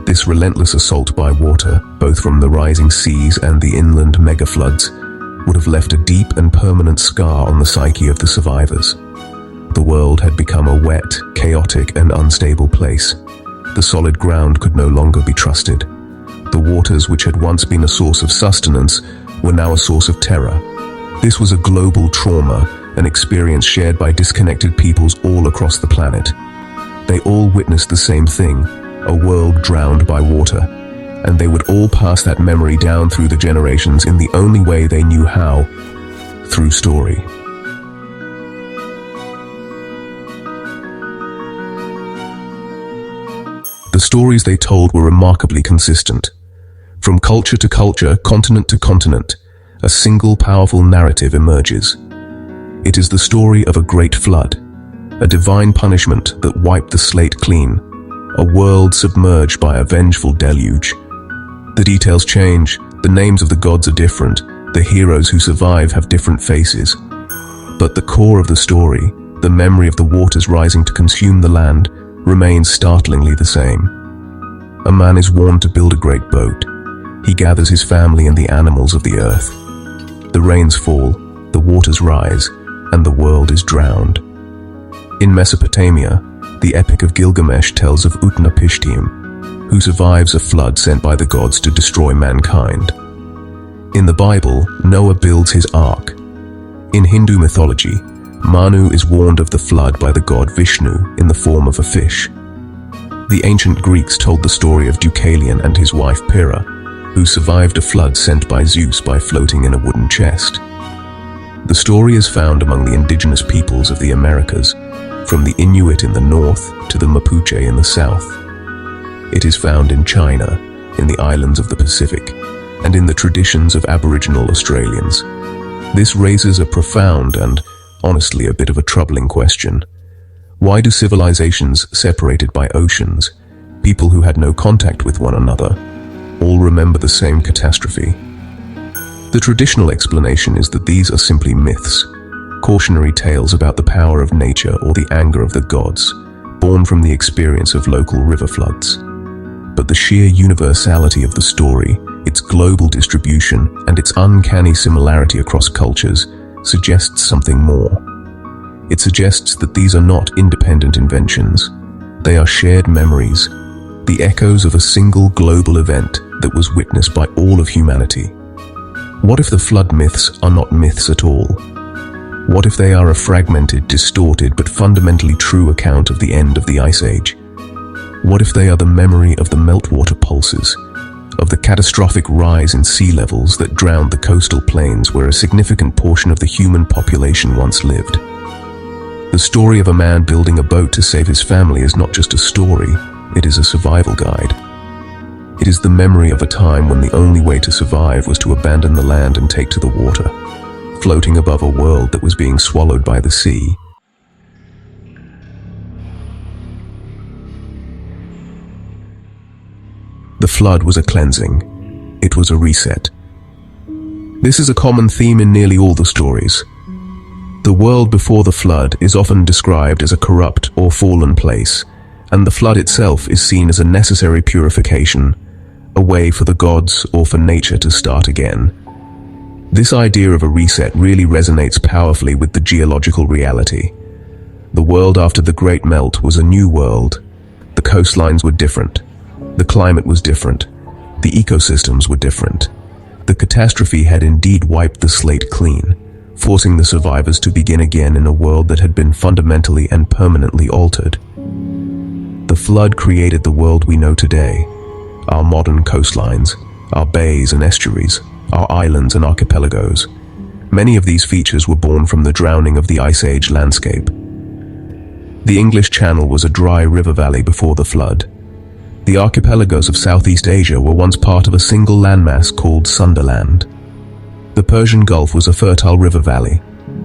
This relentless assault by water, both from the rising seas and the inland megafloods, would have left a deep and permanent scar on the psyche of the survivors. The world had become a wet, chaotic, and unstable place. The solid ground could no longer be trusted. The waters which had once been a source of sustenance were now a source of terror. This was a global trauma, an experience shared by disconnected peoples all across the planet. They all witnessed the same thing, a world drowned by water, and they would all pass that memory down through the generations in the only way they knew how, through story. The stories they told were remarkably consistent. From culture to culture, continent to continent, a single powerful narrative emerges. It is the story of a great flood, a divine punishment that wiped the slate clean, a world submerged by a vengeful deluge. The details change, the names of the gods are different, the heroes who survive have different faces. But the core of the story, the memory of the waters rising to consume the land, remains startlingly the same. A man is warned to build a great boat. He gathers his family and the animals of the earth. The rains fall, the waters rise, and the world is drowned. In Mesopotamia, the Epic of Gilgamesh tells of Utnapishtim, who survives a flood sent by the gods to destroy mankind. In the Bible, Noah builds his ark. In Hindu mythology, Manu is warned of the flood by the god Vishnu in the form of a fish. The ancient Greeks told the story of Deucalion and his wife Pyrrha, who survived a flood sent by Zeus by floating in a wooden chest. The story is found among the indigenous peoples of the Americas, from the Inuit in the north to the Mapuche in the south. It is found in China, in the islands of the Pacific, and in the traditions of Aboriginal Australians. This raises a profound and, honestly, a bit of a troubling question. Why do civilizations separated by oceans, people who had no contact with one another, all remember the same catastrophe? The traditional explanation is that these are simply myths, cautionary tales about the power of nature or the anger of the gods, born from the experience of local river floods. But the sheer universality of the story, its global distribution, and its uncanny similarity across cultures suggests something more. It suggests that these are not independent inventions. They are shared memories, the echoes of a single global event that was witnessed by all of humanity. What if the flood myths are not myths at all? What if they are a fragmented, distorted, but fundamentally true account of the end of the Ice Age? What if they are the memory of the meltwater pulses, of the catastrophic rise in sea levels that drowned the coastal plains where a significant portion of the human population once lived? The story of a man building a boat to save his family is not just a story, it is a survival guide. It is the memory of a time when the only way to survive was to abandon the land and take to the water, floating above a world that was being swallowed by the sea. The flood was a cleansing. It was a reset. This is a common theme in nearly all the stories. The world before the flood is often described as a corrupt or fallen place, and the flood itself is seen as a necessary purification, a way for the gods or for nature to start again. This idea of a reset really resonates powerfully with the geological reality. The world after the Great Melt was a new world. The coastlines were different. The climate was different. The ecosystems were different. The catastrophe had indeed wiped the slate clean, forcing the survivors to begin again in a world that had been fundamentally and permanently altered. The flood created the world we know today, our modern coastlines, our bays and estuaries, our islands and archipelagos. Many of these features were born from the drowning of the Ice Age landscape. The English Channel was a dry river valley before the flood. The archipelagos of Southeast Asia were once part of a single landmass called Sunderland. The Persian Gulf was a fertile river valley.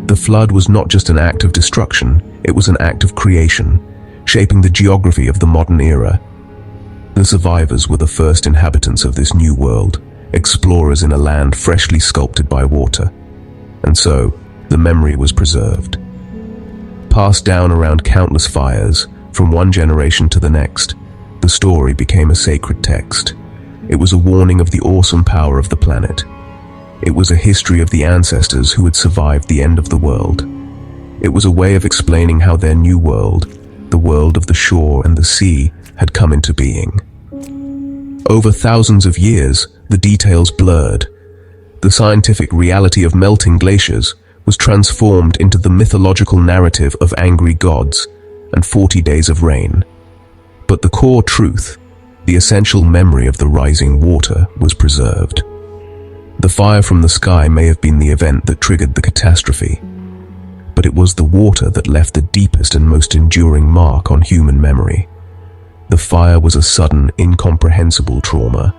The flood was not just an act of destruction, it was an act of creation, shaping the geography of the modern era. The survivors were the first inhabitants of this new world, explorers in a land freshly sculpted by water. And so, the memory was preserved. Passed down around countless fires, from one generation to the next, the story became a sacred text. It was a warning of the awesome power of the planet. It was a history of the ancestors who had survived the end of the world. It was a way of explaining how their new world, the world of the shore and the sea, had come into being. Over thousands of years, the details blurred. The scientific reality of melting glaciers was transformed into the mythological narrative of angry gods and 40 days of rain. But the core truth, the essential memory of the rising water, was preserved. The fire from the sky may have been the event that triggered the catastrophe, but it was the water that left the deepest and most enduring mark on human memory. The fire was a sudden, incomprehensible trauma.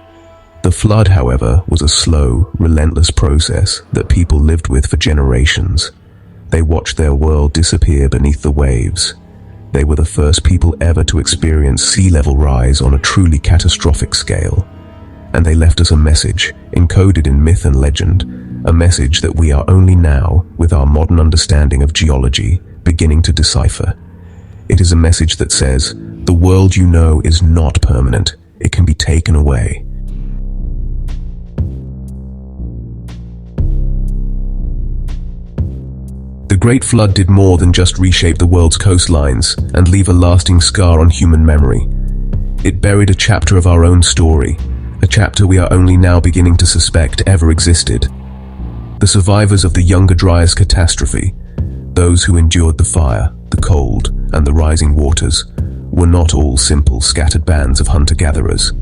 The flood, however, was a slow, relentless process that people lived with for generations. They watched their world disappear beneath the waves. They were the first people ever to experience sea level rise on a truly catastrophic scale. And they left us a message, encoded in myth and legend, a message that we are only now, with our modern understanding of geology, beginning to decipher. It is a message that says, the world you know is not permanent, it can be taken away. The Great Flood did more than just reshape the world's coastlines and leave a lasting scar on human memory. It buried a chapter of our own story, a chapter we are only now beginning to suspect ever existed. The survivors of the Younger Dryas catastrophe, those who endured the fire, the cold, and the rising waters, were not all simple, scattered bands of hunter-gatherers.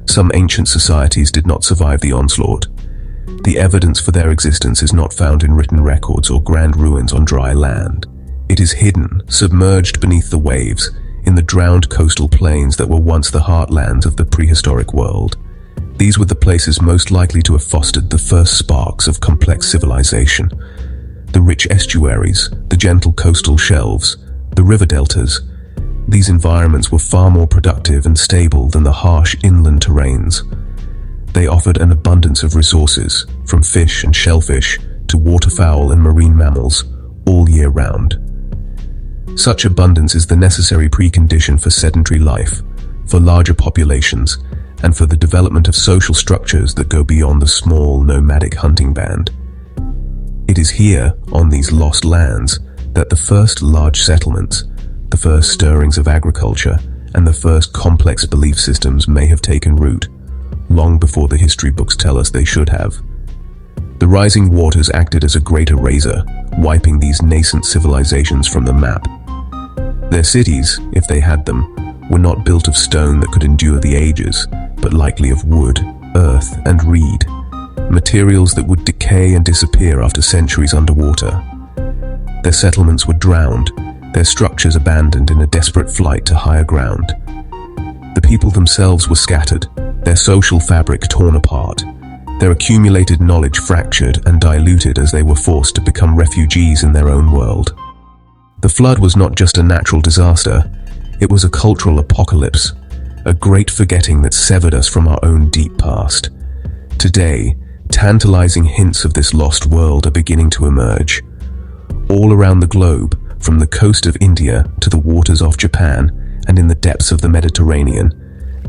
Some ancient societies did not survive the onslaught. The evidence for their existence is not found in written records or grand ruins on dry land. It is hidden, submerged beneath the waves, in the drowned coastal plains that were once the heartlands of the prehistoric world. These were the places most likely to have fostered the first sparks of complex civilization. The rich estuaries, the gentle coastal shelves, the river deltas. These environments were far more productive and stable than the harsh inland terrains. They offered an abundance of resources, from fish and shellfish to waterfowl and marine mammals, all year round. Such abundance is the necessary precondition for sedentary life, for larger populations, and for the development of social structures that go beyond the small nomadic hunting band. It is here, on these lost lands, that the first large settlements, the first stirrings of agriculture, and the first complex belief systems may have taken root, long before the history books tell us they should have. The rising waters acted as a great eraser, wiping these nascent civilizations from the map. Their cities, if they had them, were not built of stone that could endure the ages, but likely of wood, earth, and reed, materials that would decay and disappear after centuries underwater. Their settlements were drowned, their structures abandoned in a desperate flight to higher ground. The people themselves were scattered, their social fabric torn apart, their accumulated knowledge fractured and diluted as they were forced to become refugees in their own world. The flood was not just a natural disaster, it was a cultural apocalypse, a great forgetting that severed us from our own deep past. Today, tantalizing hints of this lost world are beginning to emerge. All around the globe, from the coast of India to the waters off Japan and in the depths of the Mediterranean,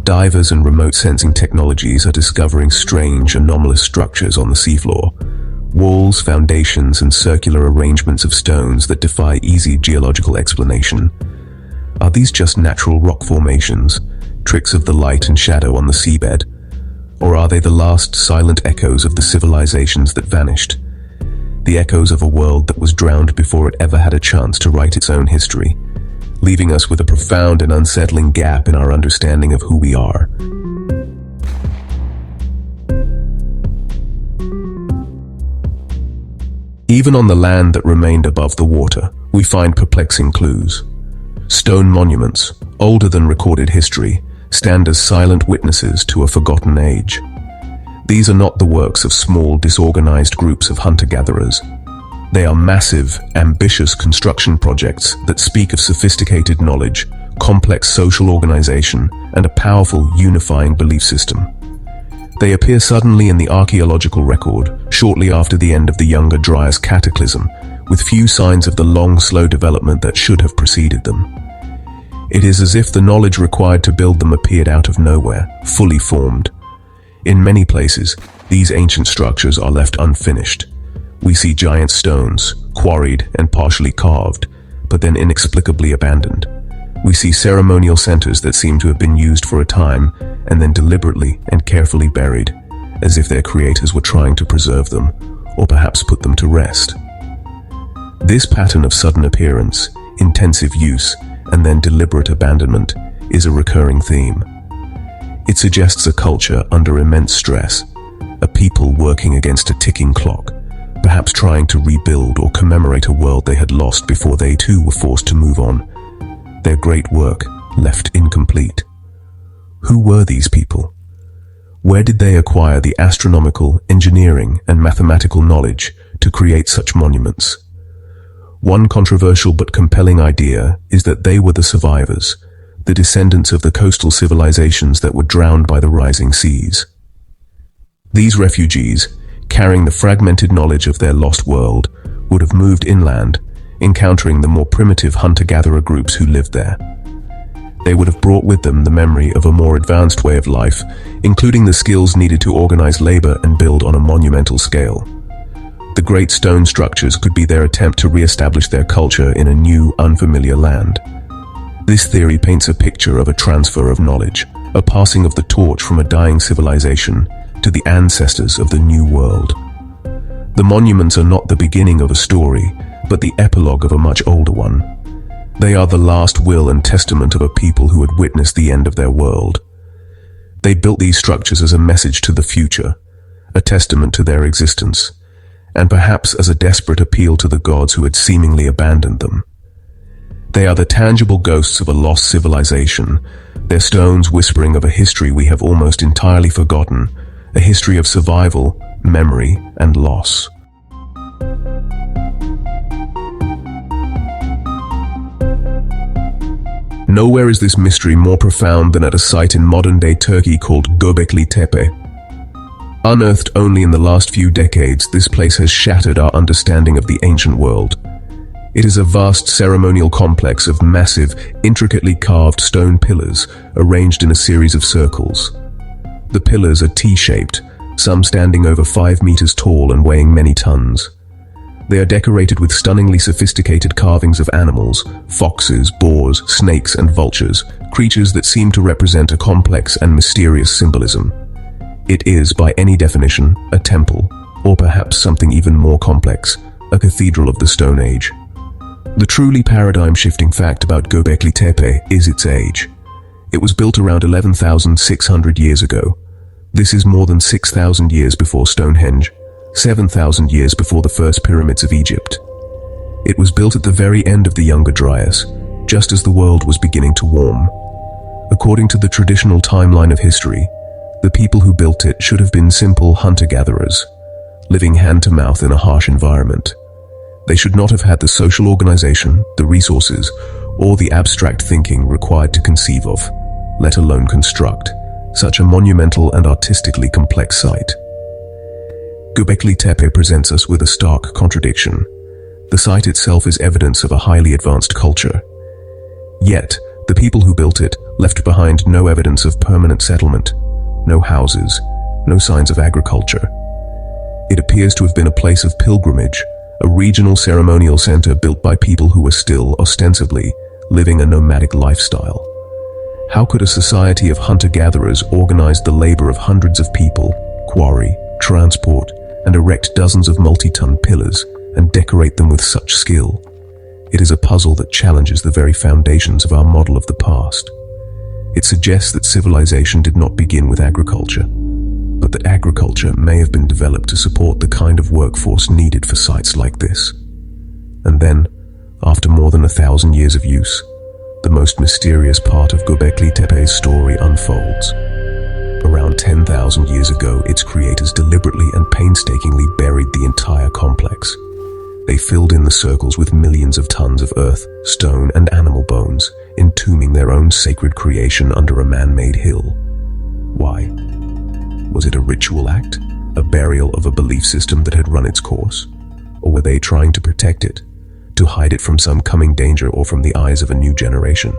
divers and remote sensing technologies are discovering strange, anomalous structures on the seafloor. Walls, foundations, and circular arrangements of stones that defy easy geological explanation. Are these just natural rock formations, tricks of the light and shadow on the seabed? Or are they the last silent echoes of the civilizations that vanished? The echoes of a world that was drowned before it ever had a chance to write its own history, leaving us with a profound and unsettling gap in our understanding of who we are. Even on the land that remained above the water, we find perplexing clues. Stone monuments, older than recorded history, stand as silent witnesses to a forgotten age. These are not the works of small, disorganized groups of hunter-gatherers. They are massive, ambitious construction projects that speak of sophisticated knowledge, complex social organization, and a powerful, unifying belief system. They appear suddenly in the archaeological record, shortly after the end of the Younger Dryas cataclysm, with few signs of the long, slow development that should have preceded them. It is as if the knowledge required to build them appeared out of nowhere, fully formed. In many places, these ancient structures are left unfinished. We see giant stones, quarried and partially carved, but then inexplicably abandoned. We see ceremonial centers that seem to have been used for a time and then deliberately and carefully buried, as if their creators were trying to preserve them, or perhaps put them to rest. This pattern of sudden appearance, intensive use, and then deliberate abandonment is a recurring theme. It suggests a culture under immense stress, a people working against a ticking clock, perhaps trying to rebuild or commemorate a world they had lost before they too were forced to move on. Their great work left incomplete. Who were these people? Where did they acquire the astronomical, engineering, and mathematical knowledge to create such monuments? One controversial but compelling idea is that they were the survivors, the descendants of the coastal civilizations that were drowned by the rising seas. These refugees, carrying the fragmented knowledge of their lost world, would have moved inland, encountering the more primitive hunter-gatherer groups who lived there. They would have brought with them the memory of a more advanced way of life, including the skills needed to organize labor and build on a monumental scale. The great stone structures could be their attempt to re-establish their culture in a new, unfamiliar land. This theory paints a picture of a transfer of knowledge, a passing of the torch from a dying civilization to the ancestors of the new world. The monuments are not the beginning of a story, but the epilogue of a much older one. They are the last will and testament of a people who had witnessed the end of their world. They built these structures as a message to the future, a testament to their existence, and perhaps as a desperate appeal to the gods who had seemingly abandoned them. They are the tangible ghosts of a lost civilization, their stones whispering of a history we have almost entirely forgotten, a history of survival, memory, and loss. Nowhere is this mystery more profound than at a site in modern-day Turkey called Göbekli Tepe. Unearthed only in the last few decades, this place has shattered our understanding of the ancient world. It is a vast ceremonial complex of massive, intricately carved stone pillars arranged in a series of circles. The pillars are T-shaped, some standing over 5 meters tall and weighing many tons. They are decorated with stunningly sophisticated carvings of animals, foxes, boars, snakes, and vultures, creatures that seem to represent a complex and mysterious symbolism. It is, by any definition, a temple, or perhaps something even more complex, a cathedral of the Stone Age. The truly paradigm-shifting fact about Göbekli Tepe is its age. It was built around 11,600 years ago. This is more than 6,000 years before Stonehenge, 7,000 years before the first pyramids of Egypt. It was built at the very end of the Younger Dryas, just as the world was beginning to warm. According to the traditional timeline of history, the people who built it should have been simple hunter-gatherers, living hand-to-mouth in a harsh environment. They should not have had the social organization, the resources, or the abstract thinking required to conceive of, let alone construct, such a monumental and artistically complex site. Göbekli Tepe presents us with a stark contradiction. The site itself is evidence of a highly advanced culture. Yet, the people who built it left behind no evidence of permanent settlement, no houses, no signs of agriculture. It appears to have been a place of pilgrimage, a regional ceremonial center built by people who were still, ostensibly, living a nomadic lifestyle. How could a society of hunter-gatherers organize the labor of hundreds of people, quarry, transport, and erect dozens of multi-ton pillars and decorate them with such skill? It is a puzzle that challenges the very foundations of our model of the past. It suggests that civilization did not begin with agriculture, but that agriculture may have been developed to support the kind of workforce needed for sites like this. And then, after more than 1,000 years of use, the most mysterious part of Göbekli Tepe's story unfolds. Around 10,000 years ago, its creators deliberately and painstakingly buried the entire complex. They filled in the circles with millions of tons of earth, stone, and animal bones, entombing their own sacred creation under a man-made hill. Why? Was it a ritual act, a burial of a belief system that had run its course? Or were they trying to protect it, to hide it from some coming danger or from the eyes of a new generation?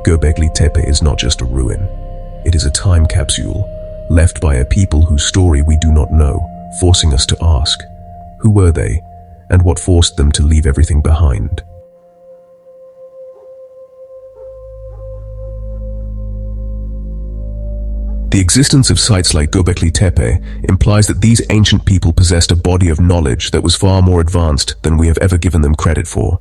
Göbekli Tepe is not just a ruin. It is a time capsule, left by a people whose story we do not know, forcing us to ask, who were they, and what forced them to leave everything behind? The existence of sites like Göbekli Tepe implies that these ancient people possessed a body of knowledge that was far more advanced than we have ever given them credit for.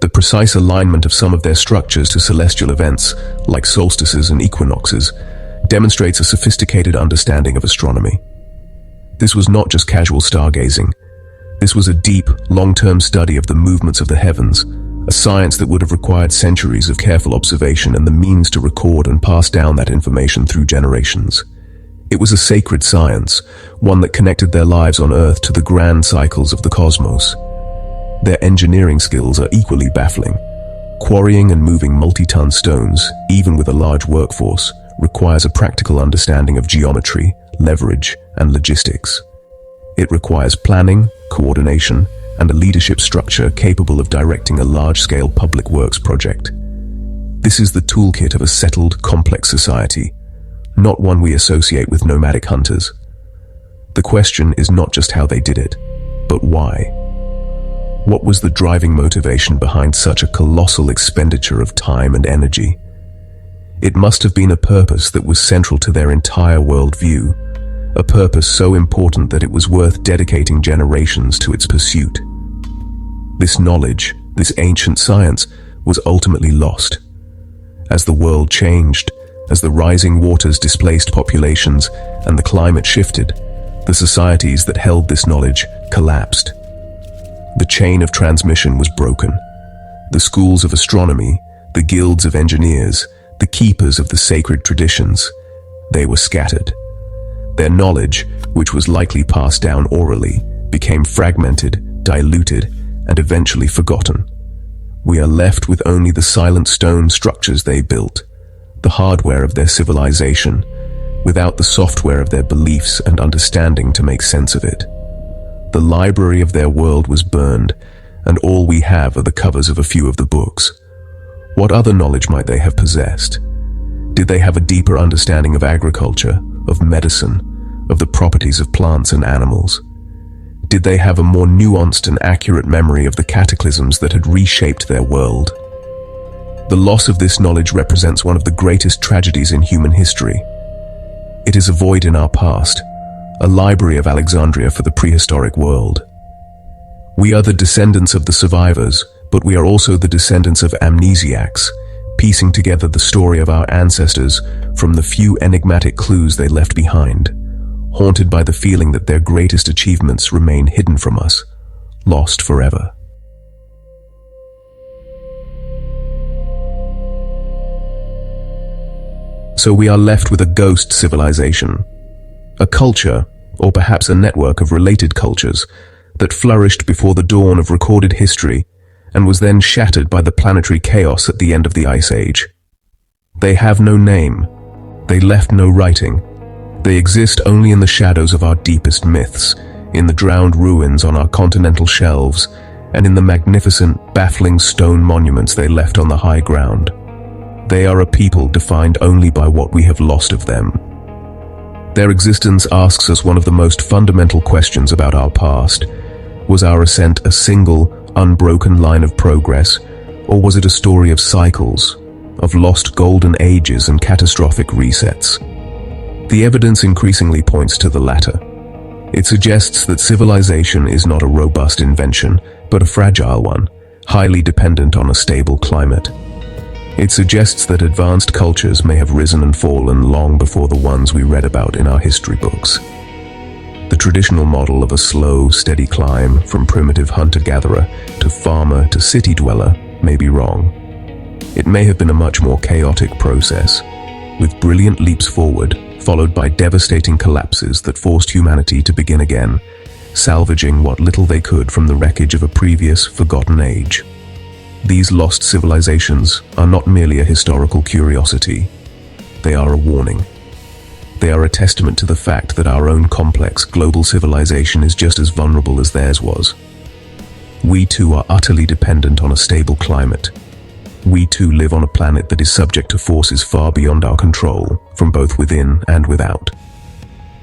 The precise alignment of some of their structures to celestial events, like solstices and equinoxes, demonstrates a sophisticated understanding of astronomy. This was not just casual stargazing. This was a deep, long-term study of the movements of the heavens, a science that would have required centuries of careful observation and the means to record and pass down that information through generations. It was a sacred science, one that connected their lives on Earth to the grand cycles of the cosmos. Their engineering skills are equally baffling. Quarrying and moving multi-ton stones, even with a large workforce, requires a practical understanding of geometry, leverage, and logistics. It requires planning, coordination, and a leadership structure capable of directing a large-scale public works project. This is the toolkit of a settled, complex society, not one we associate with nomadic hunters. The question is not just how they did it, but why. What was the driving motivation behind such a colossal expenditure of time and energy? It must have been a purpose that was central to their entire worldview, a purpose so important that it was worth dedicating generations to its pursuit. This knowledge, this ancient science, was ultimately lost. As the world changed, as the rising waters displaced populations and the climate shifted, the societies that held this knowledge collapsed. The chain of transmission was broken. The schools of astronomy, the guilds of engineers, the keepers of the sacred traditions, they were scattered. Their knowledge, which was likely passed down orally, became fragmented, diluted, and eventually forgotten. We are left with only the silent stone structures they built, the hardware of their civilization, without the software of their beliefs and understanding to make sense of it. The library of their world was burned, and all we have are the covers of a few of the books. What other knowledge might they have possessed? Did they have a deeper understanding of agriculture, of medicine, of the properties of plants and animals? Did they have a more nuanced and accurate memory of the cataclysms that had reshaped their world? The loss of this knowledge represents one of the greatest tragedies in human history. It is a void in our past, a library of Alexandria for the prehistoric world. We are the descendants of the survivors, but we are also the descendants of amnesiacs, piecing together the story of our ancestors from the few enigmatic clues they left behind, haunted by the feeling that their greatest achievements remain hidden from us, lost forever. So we are left with a ghost civilization, a culture, or perhaps a network of related cultures, that flourished before the dawn of recorded history and was then shattered by the planetary chaos at the end of the Ice Age. They have no name. They left no writing. They exist only in the shadows of our deepest myths, in the drowned ruins on our continental shelves, and in the magnificent, baffling stone monuments they left on the high ground. They are a people defined only by what we have lost of them. Their existence asks us one of the most fundamental questions about our past. Was our ascent a single, unbroken line of progress, or was it a story of cycles, of lost golden ages and catastrophic resets? The evidence increasingly points to the latter. It suggests that civilization is not a robust invention, but a fragile one, highly dependent on a stable climate. It suggests that advanced cultures may have risen and fallen long before the ones we read about in our history books. The traditional model of a slow, steady climb from primitive hunter-gatherer to farmer to city dweller may be wrong. It may have been a much more chaotic process, with brilliant leaps forward, followed by devastating collapses that forced humanity to begin again, salvaging what little they could from the wreckage of a previous, forgotten age. These lost civilizations are not merely a historical curiosity. They are a warning. They are a testament to the fact that our own complex global civilization is just as vulnerable as theirs was. We too are utterly dependent on a stable climate. We too live on a planet that is subject to forces far beyond our control, from both within and without.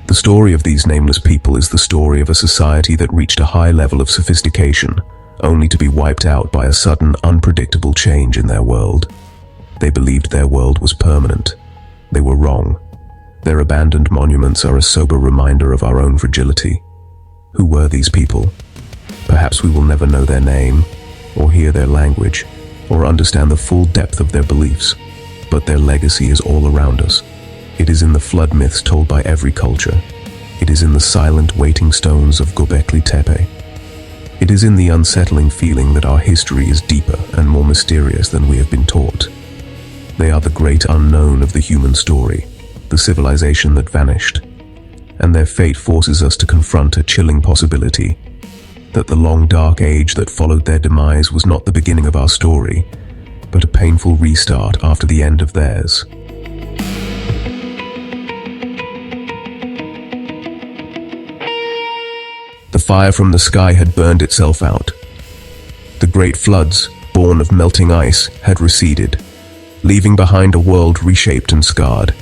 The story of these nameless people is the story of a society that reached a high level of sophistication, only to be wiped out by a sudden, unpredictable change in their world. They believed their world was permanent. They were wrong. Their abandoned monuments are a sober reminder of our own fragility. Who were these people? Perhaps we will never know their name, or hear their language, or understand the full depth of their beliefs, but their legacy is all around us. It is in the flood myths told by every culture. It is in the silent waiting stones of Göbekli Tepe. It is in the unsettling feeling that our history is deeper and more mysterious than we have been taught. They are the great unknown of the human story, the civilization that vanished, and their fate forces us to confront a chilling possibility, that the long dark age that followed their demise was not the beginning of our story, but a painful restart after the end of theirs. The fire from the sky had burned itself out. The great floods, born of melting ice, had receded, leaving behind a world reshaped and scarred.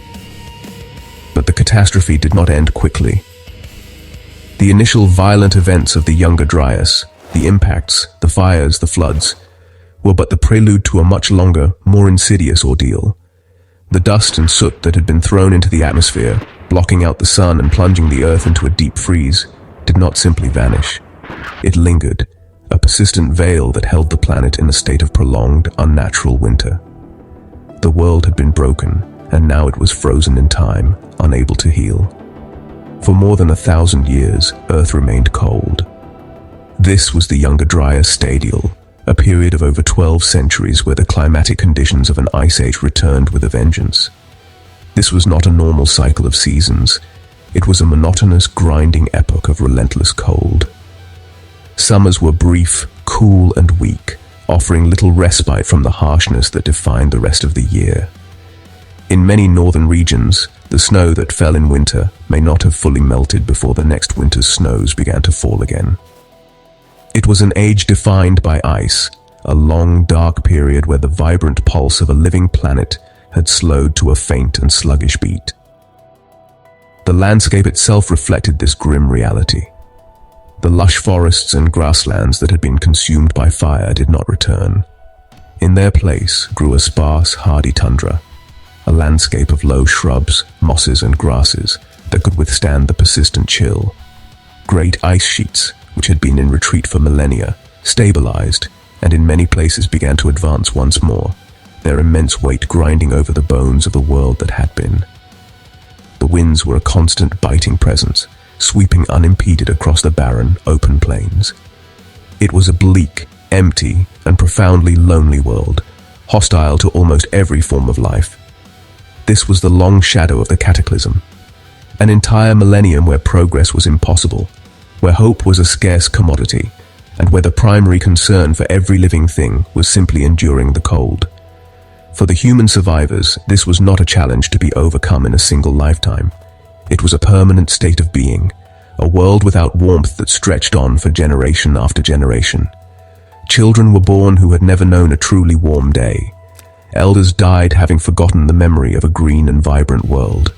But the catastrophe did not end quickly. The initial violent events of the Younger Dryas, the impacts, the fires, the floods, were but the prelude to a much longer, more insidious ordeal. The dust and soot that had been thrown into the atmosphere, blocking out the sun and plunging the earth into a deep freeze, did not simply vanish. It lingered, a persistent veil that held the planet in a state of prolonged, unnatural winter. The world had been broken, and now it was frozen in time, unable to heal. For more than 1,000 years, Earth remained cold. This was the Younger Dryas stadial, a period of over 12 centuries where the climatic conditions of an ice age returned with a vengeance. This was not a normal cycle of seasons. It was a monotonous, grinding epoch of relentless cold. Summers were brief, cool, and weak, offering little respite from the harshness that defined the rest of the year. In many northern regions, the snow that fell in winter may not have fully melted before the next winter's snows began to fall again. It was an age defined by ice, a long, dark period where the vibrant pulse of a living planet had slowed to a faint and sluggish beat. The landscape itself reflected this grim reality. The lush forests and grasslands that had been consumed by fire did not return. In their place grew a sparse, hardy tundra, a landscape of low shrubs, mosses, and grasses that could withstand the persistent chill. Great ice sheets, which had been in retreat for millennia, stabilized and in many places began to advance once more, their immense weight grinding over the bones of the world that had been. The winds were a constant biting presence, sweeping unimpeded across the barren, open plains. It was a bleak, empty, and profoundly lonely world, hostile to almost every form of life. This was the long shadow of the cataclysm, an entire millennium where progress was impossible, where hope was a scarce commodity, and where the primary concern for every living thing was simply enduring the cold. For the human survivors, this was not a challenge to be overcome in a single lifetime. It was a permanent state of being, a world without warmth that stretched on for generation after generation. Children were born who had never known a truly warm day. Elders died having forgotten the memory of a green and vibrant world.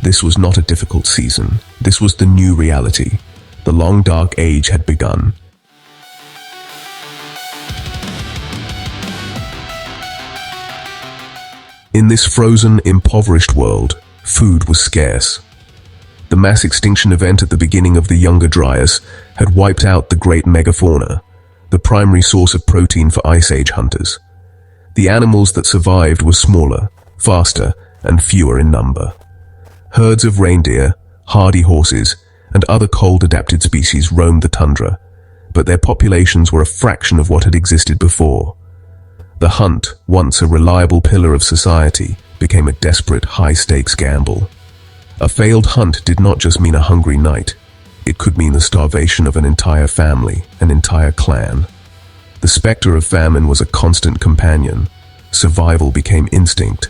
This was not a difficult season. This was the new reality. The long dark age had begun. In this frozen, impoverished world, food was scarce. The mass extinction event at the beginning of the Younger Dryas had wiped out the great megafauna, the primary source of protein for Ice Age hunters. The animals that survived were smaller, faster, and fewer in number. Herds of reindeer, hardy horses, and other cold-adapted species roamed the tundra, but their populations were a fraction of what had existed before. The hunt, once a reliable pillar of society, became a desperate, high-stakes gamble. A failed hunt did not just mean a hungry night. It could mean the starvation of an entire family, an entire clan. The specter of famine was a constant companion. Survival became instinct.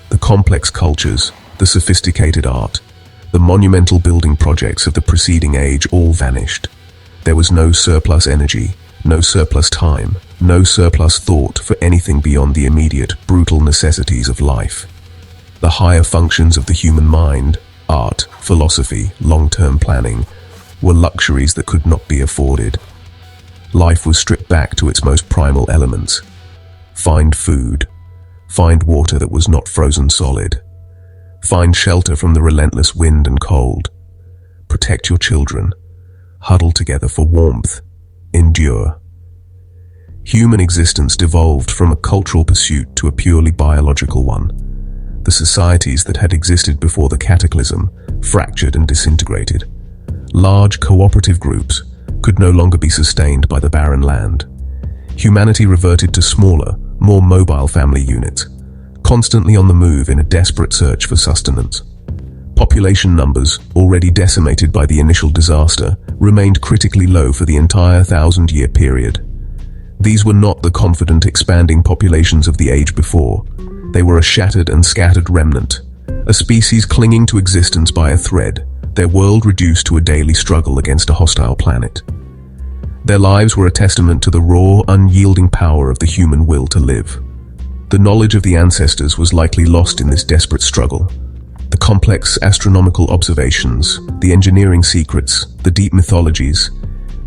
The complex cultures, the sophisticated art, the monumental building projects of the preceding age all vanished. There was no surplus energy, no surplus time, no surplus thought for anything beyond the immediate, brutal necessities of life. The higher functions of the human mind, art, philosophy, long-term planning, were luxuries that could not be afforded. Life was stripped back to its most primal elements. Find food. Find water that was not frozen solid. Find shelter from the relentless wind and cold. Protect your children. Huddle together for warmth. Endure. Human existence devolved from a cultural pursuit to a purely biological one. The societies that had existed before the cataclysm fractured and disintegrated. Large cooperative groups could no longer be sustained by the barren land. Humanity reverted to smaller, more mobile family units, constantly on the move in a desperate search for sustenance. Population numbers, already decimated by the initial disaster, remained critically low for the entire 1,000-year period. These were not the confident, expanding populations of the age before. They were a shattered and scattered remnant, a species clinging to existence by a thread, their world reduced to a daily struggle against a hostile planet. Their lives were a testament to the raw, unyielding power of the human will to live. The knowledge of the ancestors was likely lost in this desperate struggle. The complex astronomical observations, the engineering secrets, the deep mythologies.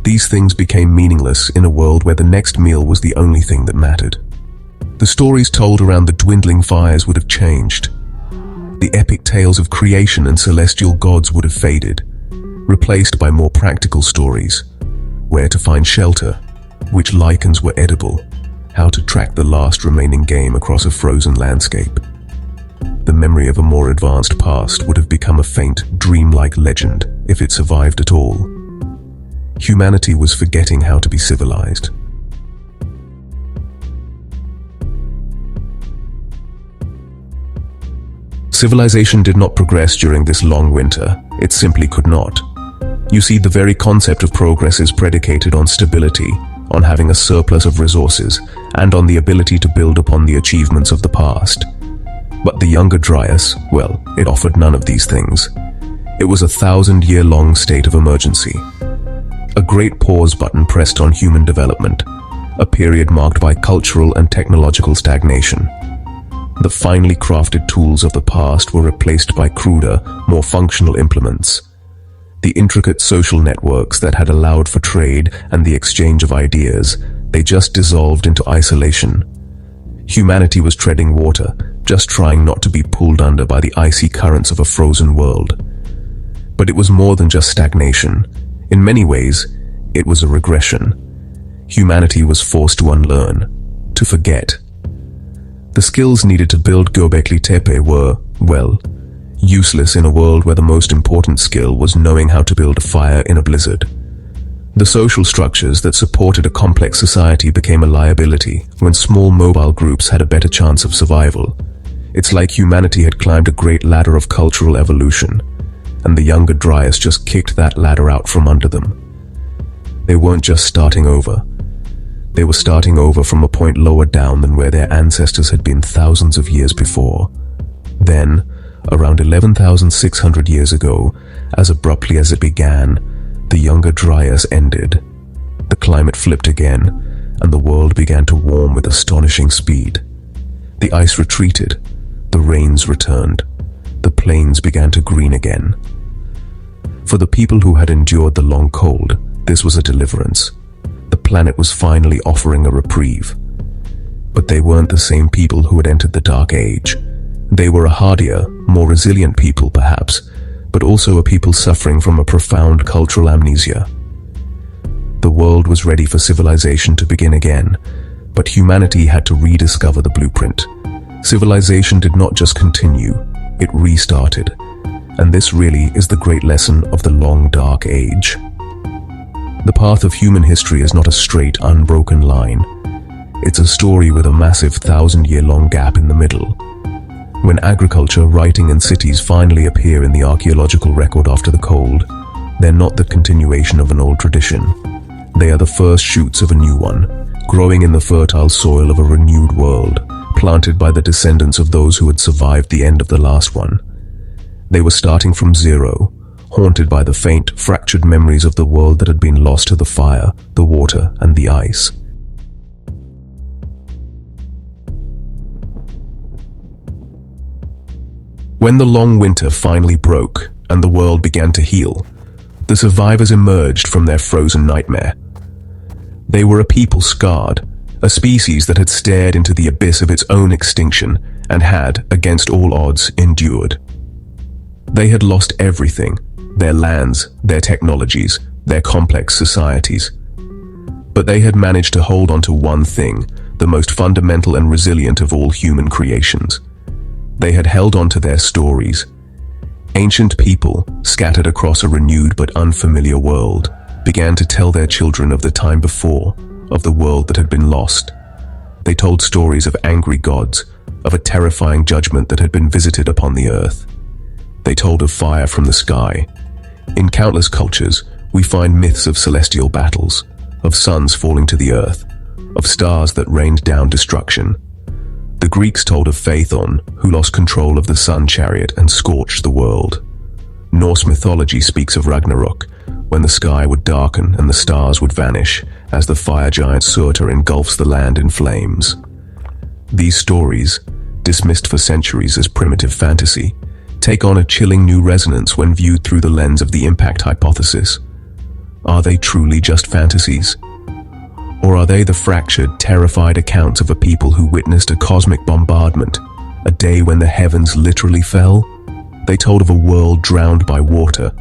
These things became meaningless in a world where the next meal was the only thing that mattered. The stories told around the dwindling fires would have changed. The epic tales of creation and celestial gods would have faded, replaced by more practical stories. Where to find shelter, which lichens were edible, how to track the last remaining game across a frozen landscape. The memory of a more advanced past would have become a faint, dreamlike legend if it survived at all. Humanity was forgetting how to be civilized. Civilization did not progress during this long winter. It simply could not. You see, the very concept of progress is predicated on stability, on having a surplus of resources, and on the ability to build upon the achievements of the past. But the younger Dryas, well, it offered none of these things. It was a 1,000-year-long state of emergency. A great pause button pressed on human development, a period marked by cultural and technological stagnation. The finely crafted tools of the past were replaced by cruder, more functional implements. The intricate social networks that had allowed for trade and the exchange of ideas, they just dissolved into isolation. Humanity was treading water, just trying not to be pulled under by the icy currents of a frozen world. But it was more than just stagnation. In many ways, it was a regression. Humanity was forced to unlearn, to forget. The skills needed to build Göbekli Tepe were, well, useless in a world where the most important skill was knowing how to build a fire in a blizzard. The social structures that supported a complex society became a liability when small mobile groups had a better chance of survival. It's like humanity had climbed a great ladder of cultural evolution, and the younger Dryas just kicked that ladder out from under them. They weren't just starting over. They were starting over from a point lower down than where their ancestors had been thousands of years before. Then, around 11,600 years ago, as abruptly as it began, the younger Dryas ended. The climate flipped again, and the world began to warm with astonishing speed. The ice retreated, the rains returned, the plains began to green again. For the people who had endured the long cold, this was a deliverance. The planet was finally offering a reprieve. But they weren't the same people who had entered the Dark Age. They were a hardier, more resilient people perhaps, but also a people suffering from a profound cultural amnesia. The world was ready for civilization to begin again, but humanity had to rediscover the blueprint. Civilization did not just continue, it restarted. And this really is the great lesson of the long Dark Age. The path of human history is not a straight, unbroken line. It's a story with a massive 1,000-year-long gap in the middle. When agriculture, writing, and cities finally appear in the archaeological record after the cold, they're not the continuation of an old tradition. They are the first shoots of a new one, growing in the fertile soil of a renewed world, planted by the descendants of those who had survived the end of the last one. They were starting from zero, haunted by the faint, fractured memories of the world that had been lost to the fire, the water, and the ice. When the long winter finally broke and the world began to heal, the survivors emerged from their frozen nightmare. They were a people scarred, a species that had stared into the abyss of its own extinction and had, against all odds, endured. They had lost everything, their lands, their technologies, their complex societies. But they had managed to hold on to one thing, the most fundamental and resilient of all human creations. They had held on to their stories. Ancient people, scattered across a renewed but unfamiliar world, began to tell their children of the time before, of the world that had been lost. They told stories of angry gods, of a terrifying judgment that had been visited upon the earth. They told of fire from the sky. In countless cultures, we find myths of celestial battles, of suns falling to the earth, of stars that rained down destruction. The Greeks told of Phaethon, who lost control of the sun chariot and scorched the world. Norse mythology speaks of Ragnarok, when the sky would darken and the stars would vanish as the fire giant Surtur engulfs the land in flames. These stories, dismissed for centuries as primitive fantasy, take on a chilling new resonance when viewed through the lens of the impact hypothesis. Are they truly just fantasies? Or are they the fractured, terrified accounts of a people who witnessed a cosmic bombardment, a day when the heavens literally fell? They told of a world drowned by water.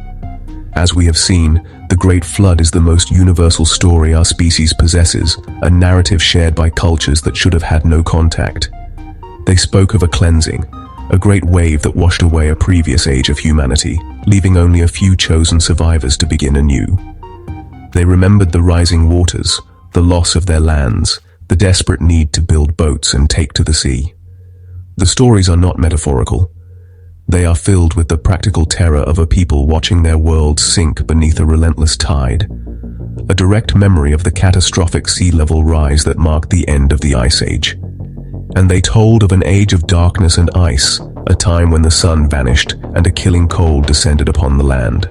As we have seen, the Great Flood is the most universal story our species possesses, a narrative shared by cultures that should have had no contact. They spoke of a cleansing, a great wave that washed away a previous age of humanity, leaving only a few chosen survivors to begin anew. They remembered the rising waters, the loss of their lands, the desperate need to build boats and take to the sea. The stories are not metaphorical. They are filled with the practical terror of a people watching their world sink beneath a relentless tide, a direct memory of the catastrophic sea level rise that marked the end of the Ice Age. And they told of an age of darkness and ice, a time when the sun vanished and a killing cold descended upon the land.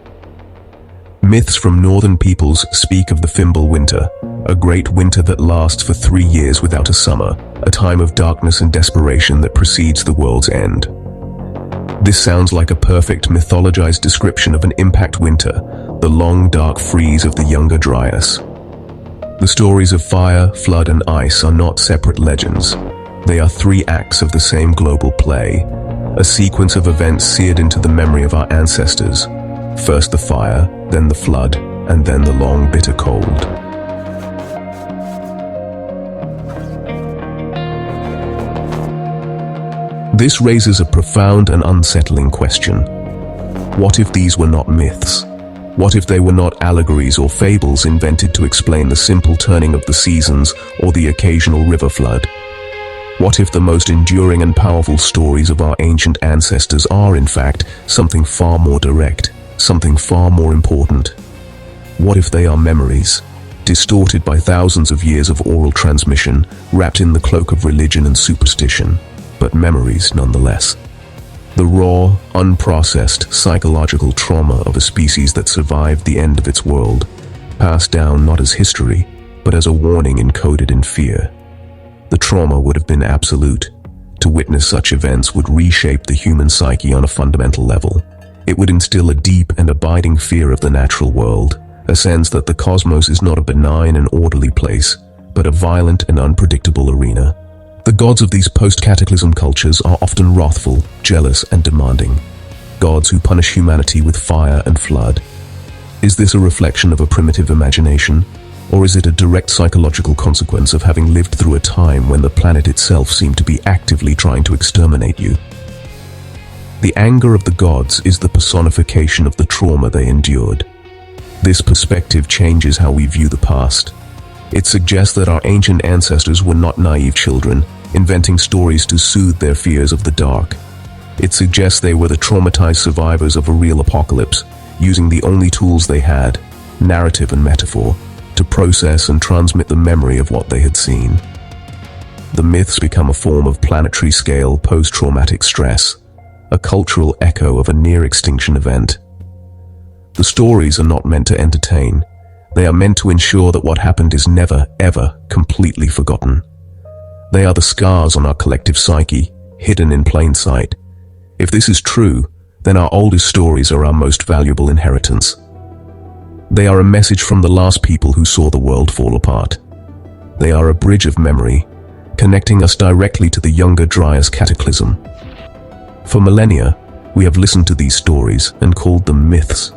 Myths from northern peoples speak of the Fimbul winter, a great winter that lasts for 3 years without a summer, a time of darkness and desperation that precedes the world's end. This sounds like a perfect mythologized description of an impact winter, the long dark freeze of the Younger Dryas. The stories of fire, flood, and ice are not separate legends. They are 3 acts of the same global play, a sequence of events seared into the memory of our ancestors. First the fire, then the flood, and then the long bitter cold. This raises a profound and unsettling question. What if these were not myths? What if they were not allegories or fables invented to explain the simple turning of the seasons or the occasional river flood? What if the most enduring and powerful stories of our ancient ancestors are, in fact, something far more direct, something far more important? What if they are memories, distorted by thousands of years of oral transmission, wrapped in the cloak of religion and superstition, but memories nonetheless? The raw, unprocessed psychological trauma of a species that survived the end of its world, passed down not as history, but as a warning encoded in fear. The trauma would have been absolute. To witness such events would reshape the human psyche on a fundamental level. It would instill a deep and abiding fear of the natural world, a sense that the cosmos is not a benign and orderly place, but a violent and unpredictable arena. The gods of these post-cataclysm cultures are often wrathful, jealous, and demanding. Gods who punish humanity with fire and flood. Is this a reflection of a primitive imagination, or is it a direct psychological consequence of having lived through a time when the planet itself seemed to be actively trying to exterminate you? The anger of the gods is the personification of the trauma they endured. This perspective changes how we view the past. It suggests that our ancient ancestors were not naive children, inventing stories to soothe their fears of the dark. It suggests they were the traumatized survivors of a real apocalypse, using the only tools they had, narrative and metaphor, to process and transmit the memory of what they had seen. The myths become a form of planetary-scale post-traumatic stress, a cultural echo of a near-extinction event. The stories are not meant to entertain. They are meant to ensure that what happened is never, ever completely forgotten. They are the scars on our collective psyche, hidden in plain sight. If this is true, then our oldest stories are our most valuable inheritance. They are a message from the last people who saw the world fall apart. They are a bridge of memory, connecting us directly to the Younger Dryas cataclysm. For millennia, we have listened to these stories and called them myths.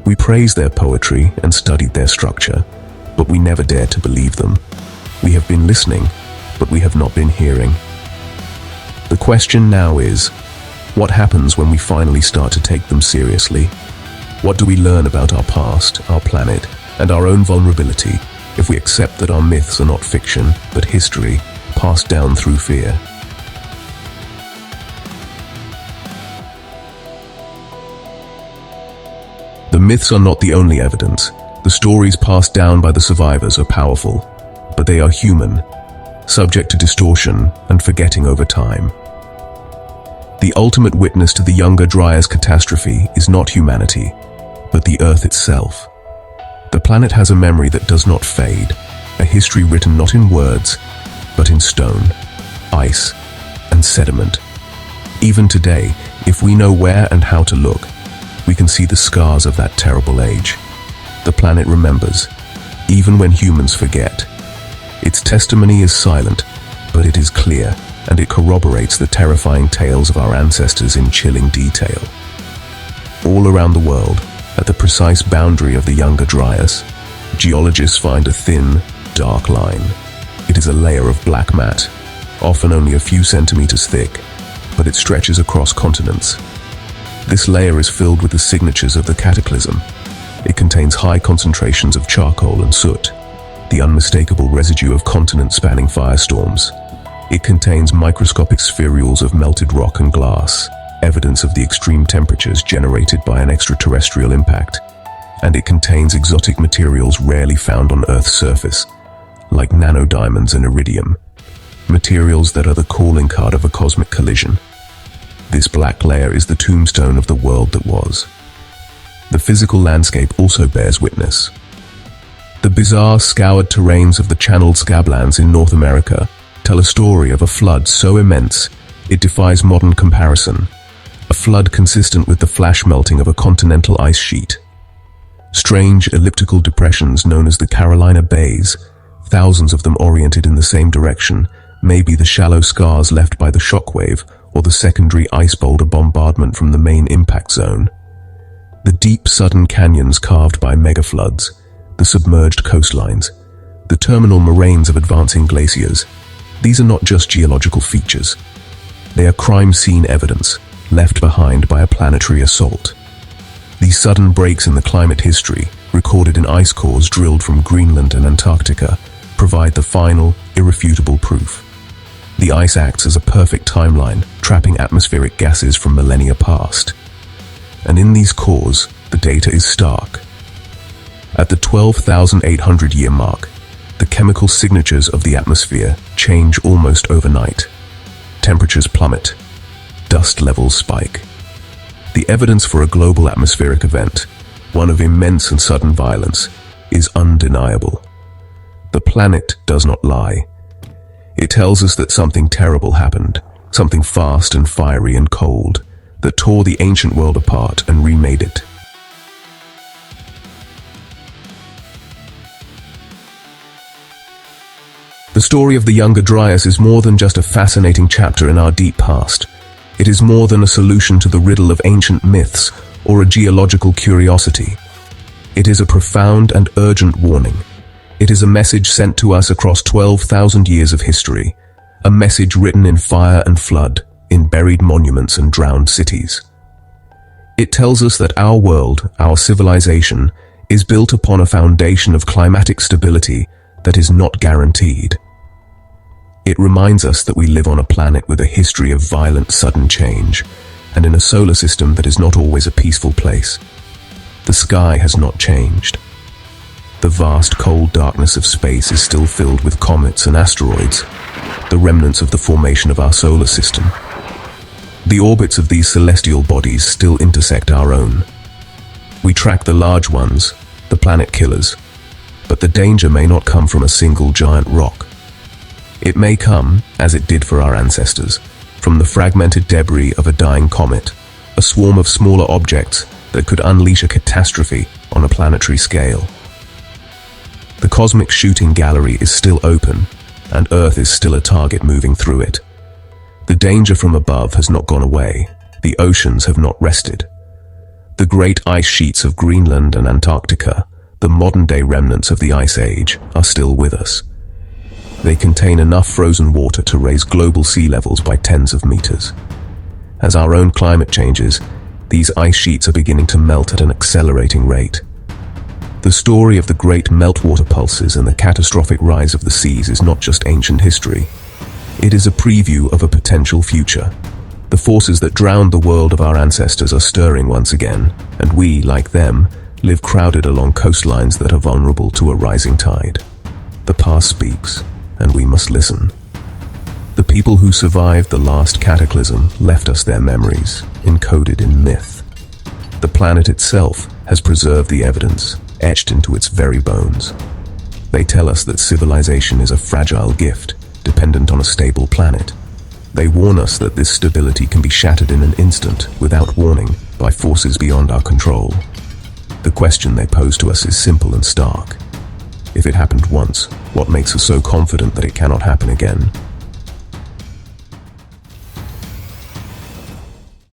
We praised their poetry and studied their structure, but we never dared to believe them. We have been listening, but we have not been hearing. The question now is, what happens when we finally start to take them seriously? What do we learn about our past, our planet, and our own vulnerability if we accept that our myths are not fiction, but history, passed down through fear? The myths are not the only evidence. The stories passed down by the survivors are powerful, but they are human, subject to distortion and forgetting over time. The ultimate witness to the Younger Dryas catastrophe is not humanity, but the Earth itself. The planet has a memory that does not fade, a history written not in words, but in stone, ice, and sediment. Even today, If we know where and how to look, we can see the scars of that terrible age. The planet remembers, even when humans forget. Its testimony is silent, but it is clear, and it corroborates the terrifying tales of our ancestors in chilling detail. All around the world, at the precise boundary of the Younger Dryas, geologists find a thin, dark line. It is a layer of black matte, often only a few centimeters thick, but it stretches across continents. This layer is filled with the signatures of the cataclysm. It contains high concentrations of charcoal and soot, the unmistakable residue of continent-spanning firestorms. It contains microscopic spherules of melted rock and glass, evidence of the extreme temperatures generated by an extraterrestrial impact. And it contains exotic materials rarely found on Earth's surface, like nanodiamonds and iridium, materials that are the calling card of a cosmic collision. This black layer is the tombstone of the world that was. The physical landscape also bears witness. The bizarre, scoured terrains of the channeled scablands in North America tell a story of a flood so immense it defies modern comparison, a flood consistent with the flash melting of a continental ice sheet. Strange elliptical depressions known as the Carolina Bays, thousands of them oriented in the same direction, may be the shallow scars left by the shockwave or the secondary ice boulder bombardment from the main impact zone. The deep, sudden canyons carved by megafloods, the submerged coastlines, the terminal moraines of advancing glaciers, these are not just geological features. They are crime scene evidence, left behind by a planetary assault. These sudden breaks in the climate history, recorded in ice cores drilled from Greenland and Antarctica, provide the final, irrefutable proof. The ice acts as a perfect timeline, trapping atmospheric gases from millennia past. And in these cores, the data is stark. At the 12,800-year mark, the chemical signatures of the atmosphere change almost overnight. Temperatures plummet. Dust levels spike. The evidence for a global atmospheric event, one of immense and sudden violence, is undeniable. The planet does not lie. It tells us that something terrible happened, something fast and fiery and cold, that tore the ancient world apart and remade it. The story of the Younger Dryas is more than just a fascinating chapter in our deep past. It is more than a solution to the riddle of ancient myths or a geological curiosity. It is a profound and urgent warning. It is a message sent to us across 12,000 years of history, a message written in fire and flood, in buried monuments and drowned cities. It tells us that our world, our civilization, is built upon a foundation of climatic stability that is not guaranteed. It reminds us that we live on a planet with a history of violent, sudden change, and in a solar system that is not always a peaceful place. The sky has not changed. The vast, cold darkness of space is still filled with comets and asteroids, the remnants of the formation of our solar system. The orbits of these celestial bodies still intersect our own. We track the large ones, the planet killers, but the danger may not come from a single giant rock. It may come, as it did for our ancestors, from the fragmented debris of a dying comet, a swarm of smaller objects that could unleash a catastrophe on a planetary scale. The cosmic shooting gallery is still open, and Earth is still a target moving through it. The danger from above has not gone away. The oceans have not rested. The great ice sheets of Greenland and Antarctica, the modern-day remnants of the Ice Age, are still with us. They contain enough frozen water to raise global sea levels by tens of meters. As our own climate changes, these ice sheets are beginning to melt at an accelerating rate. The story of the great meltwater pulses and the catastrophic rise of the seas is not just ancient history. It is a preview of a potential future. The forces that drowned the world of our ancestors are stirring once again, and we, like them, live crowded along coastlines that are vulnerable to a rising tide. The past speaks, and we must listen. The people who survived the last cataclysm left us their memories, encoded in myth. The planet itself has preserved the evidence, etched into its very bones. They tell us that civilization is a fragile gift, dependent on a stable planet. They warn us that this stability can be shattered in an instant, without warning, by forces beyond our control. The question they pose to us is simple and stark. If it happened once, what makes us so confident that it cannot happen again?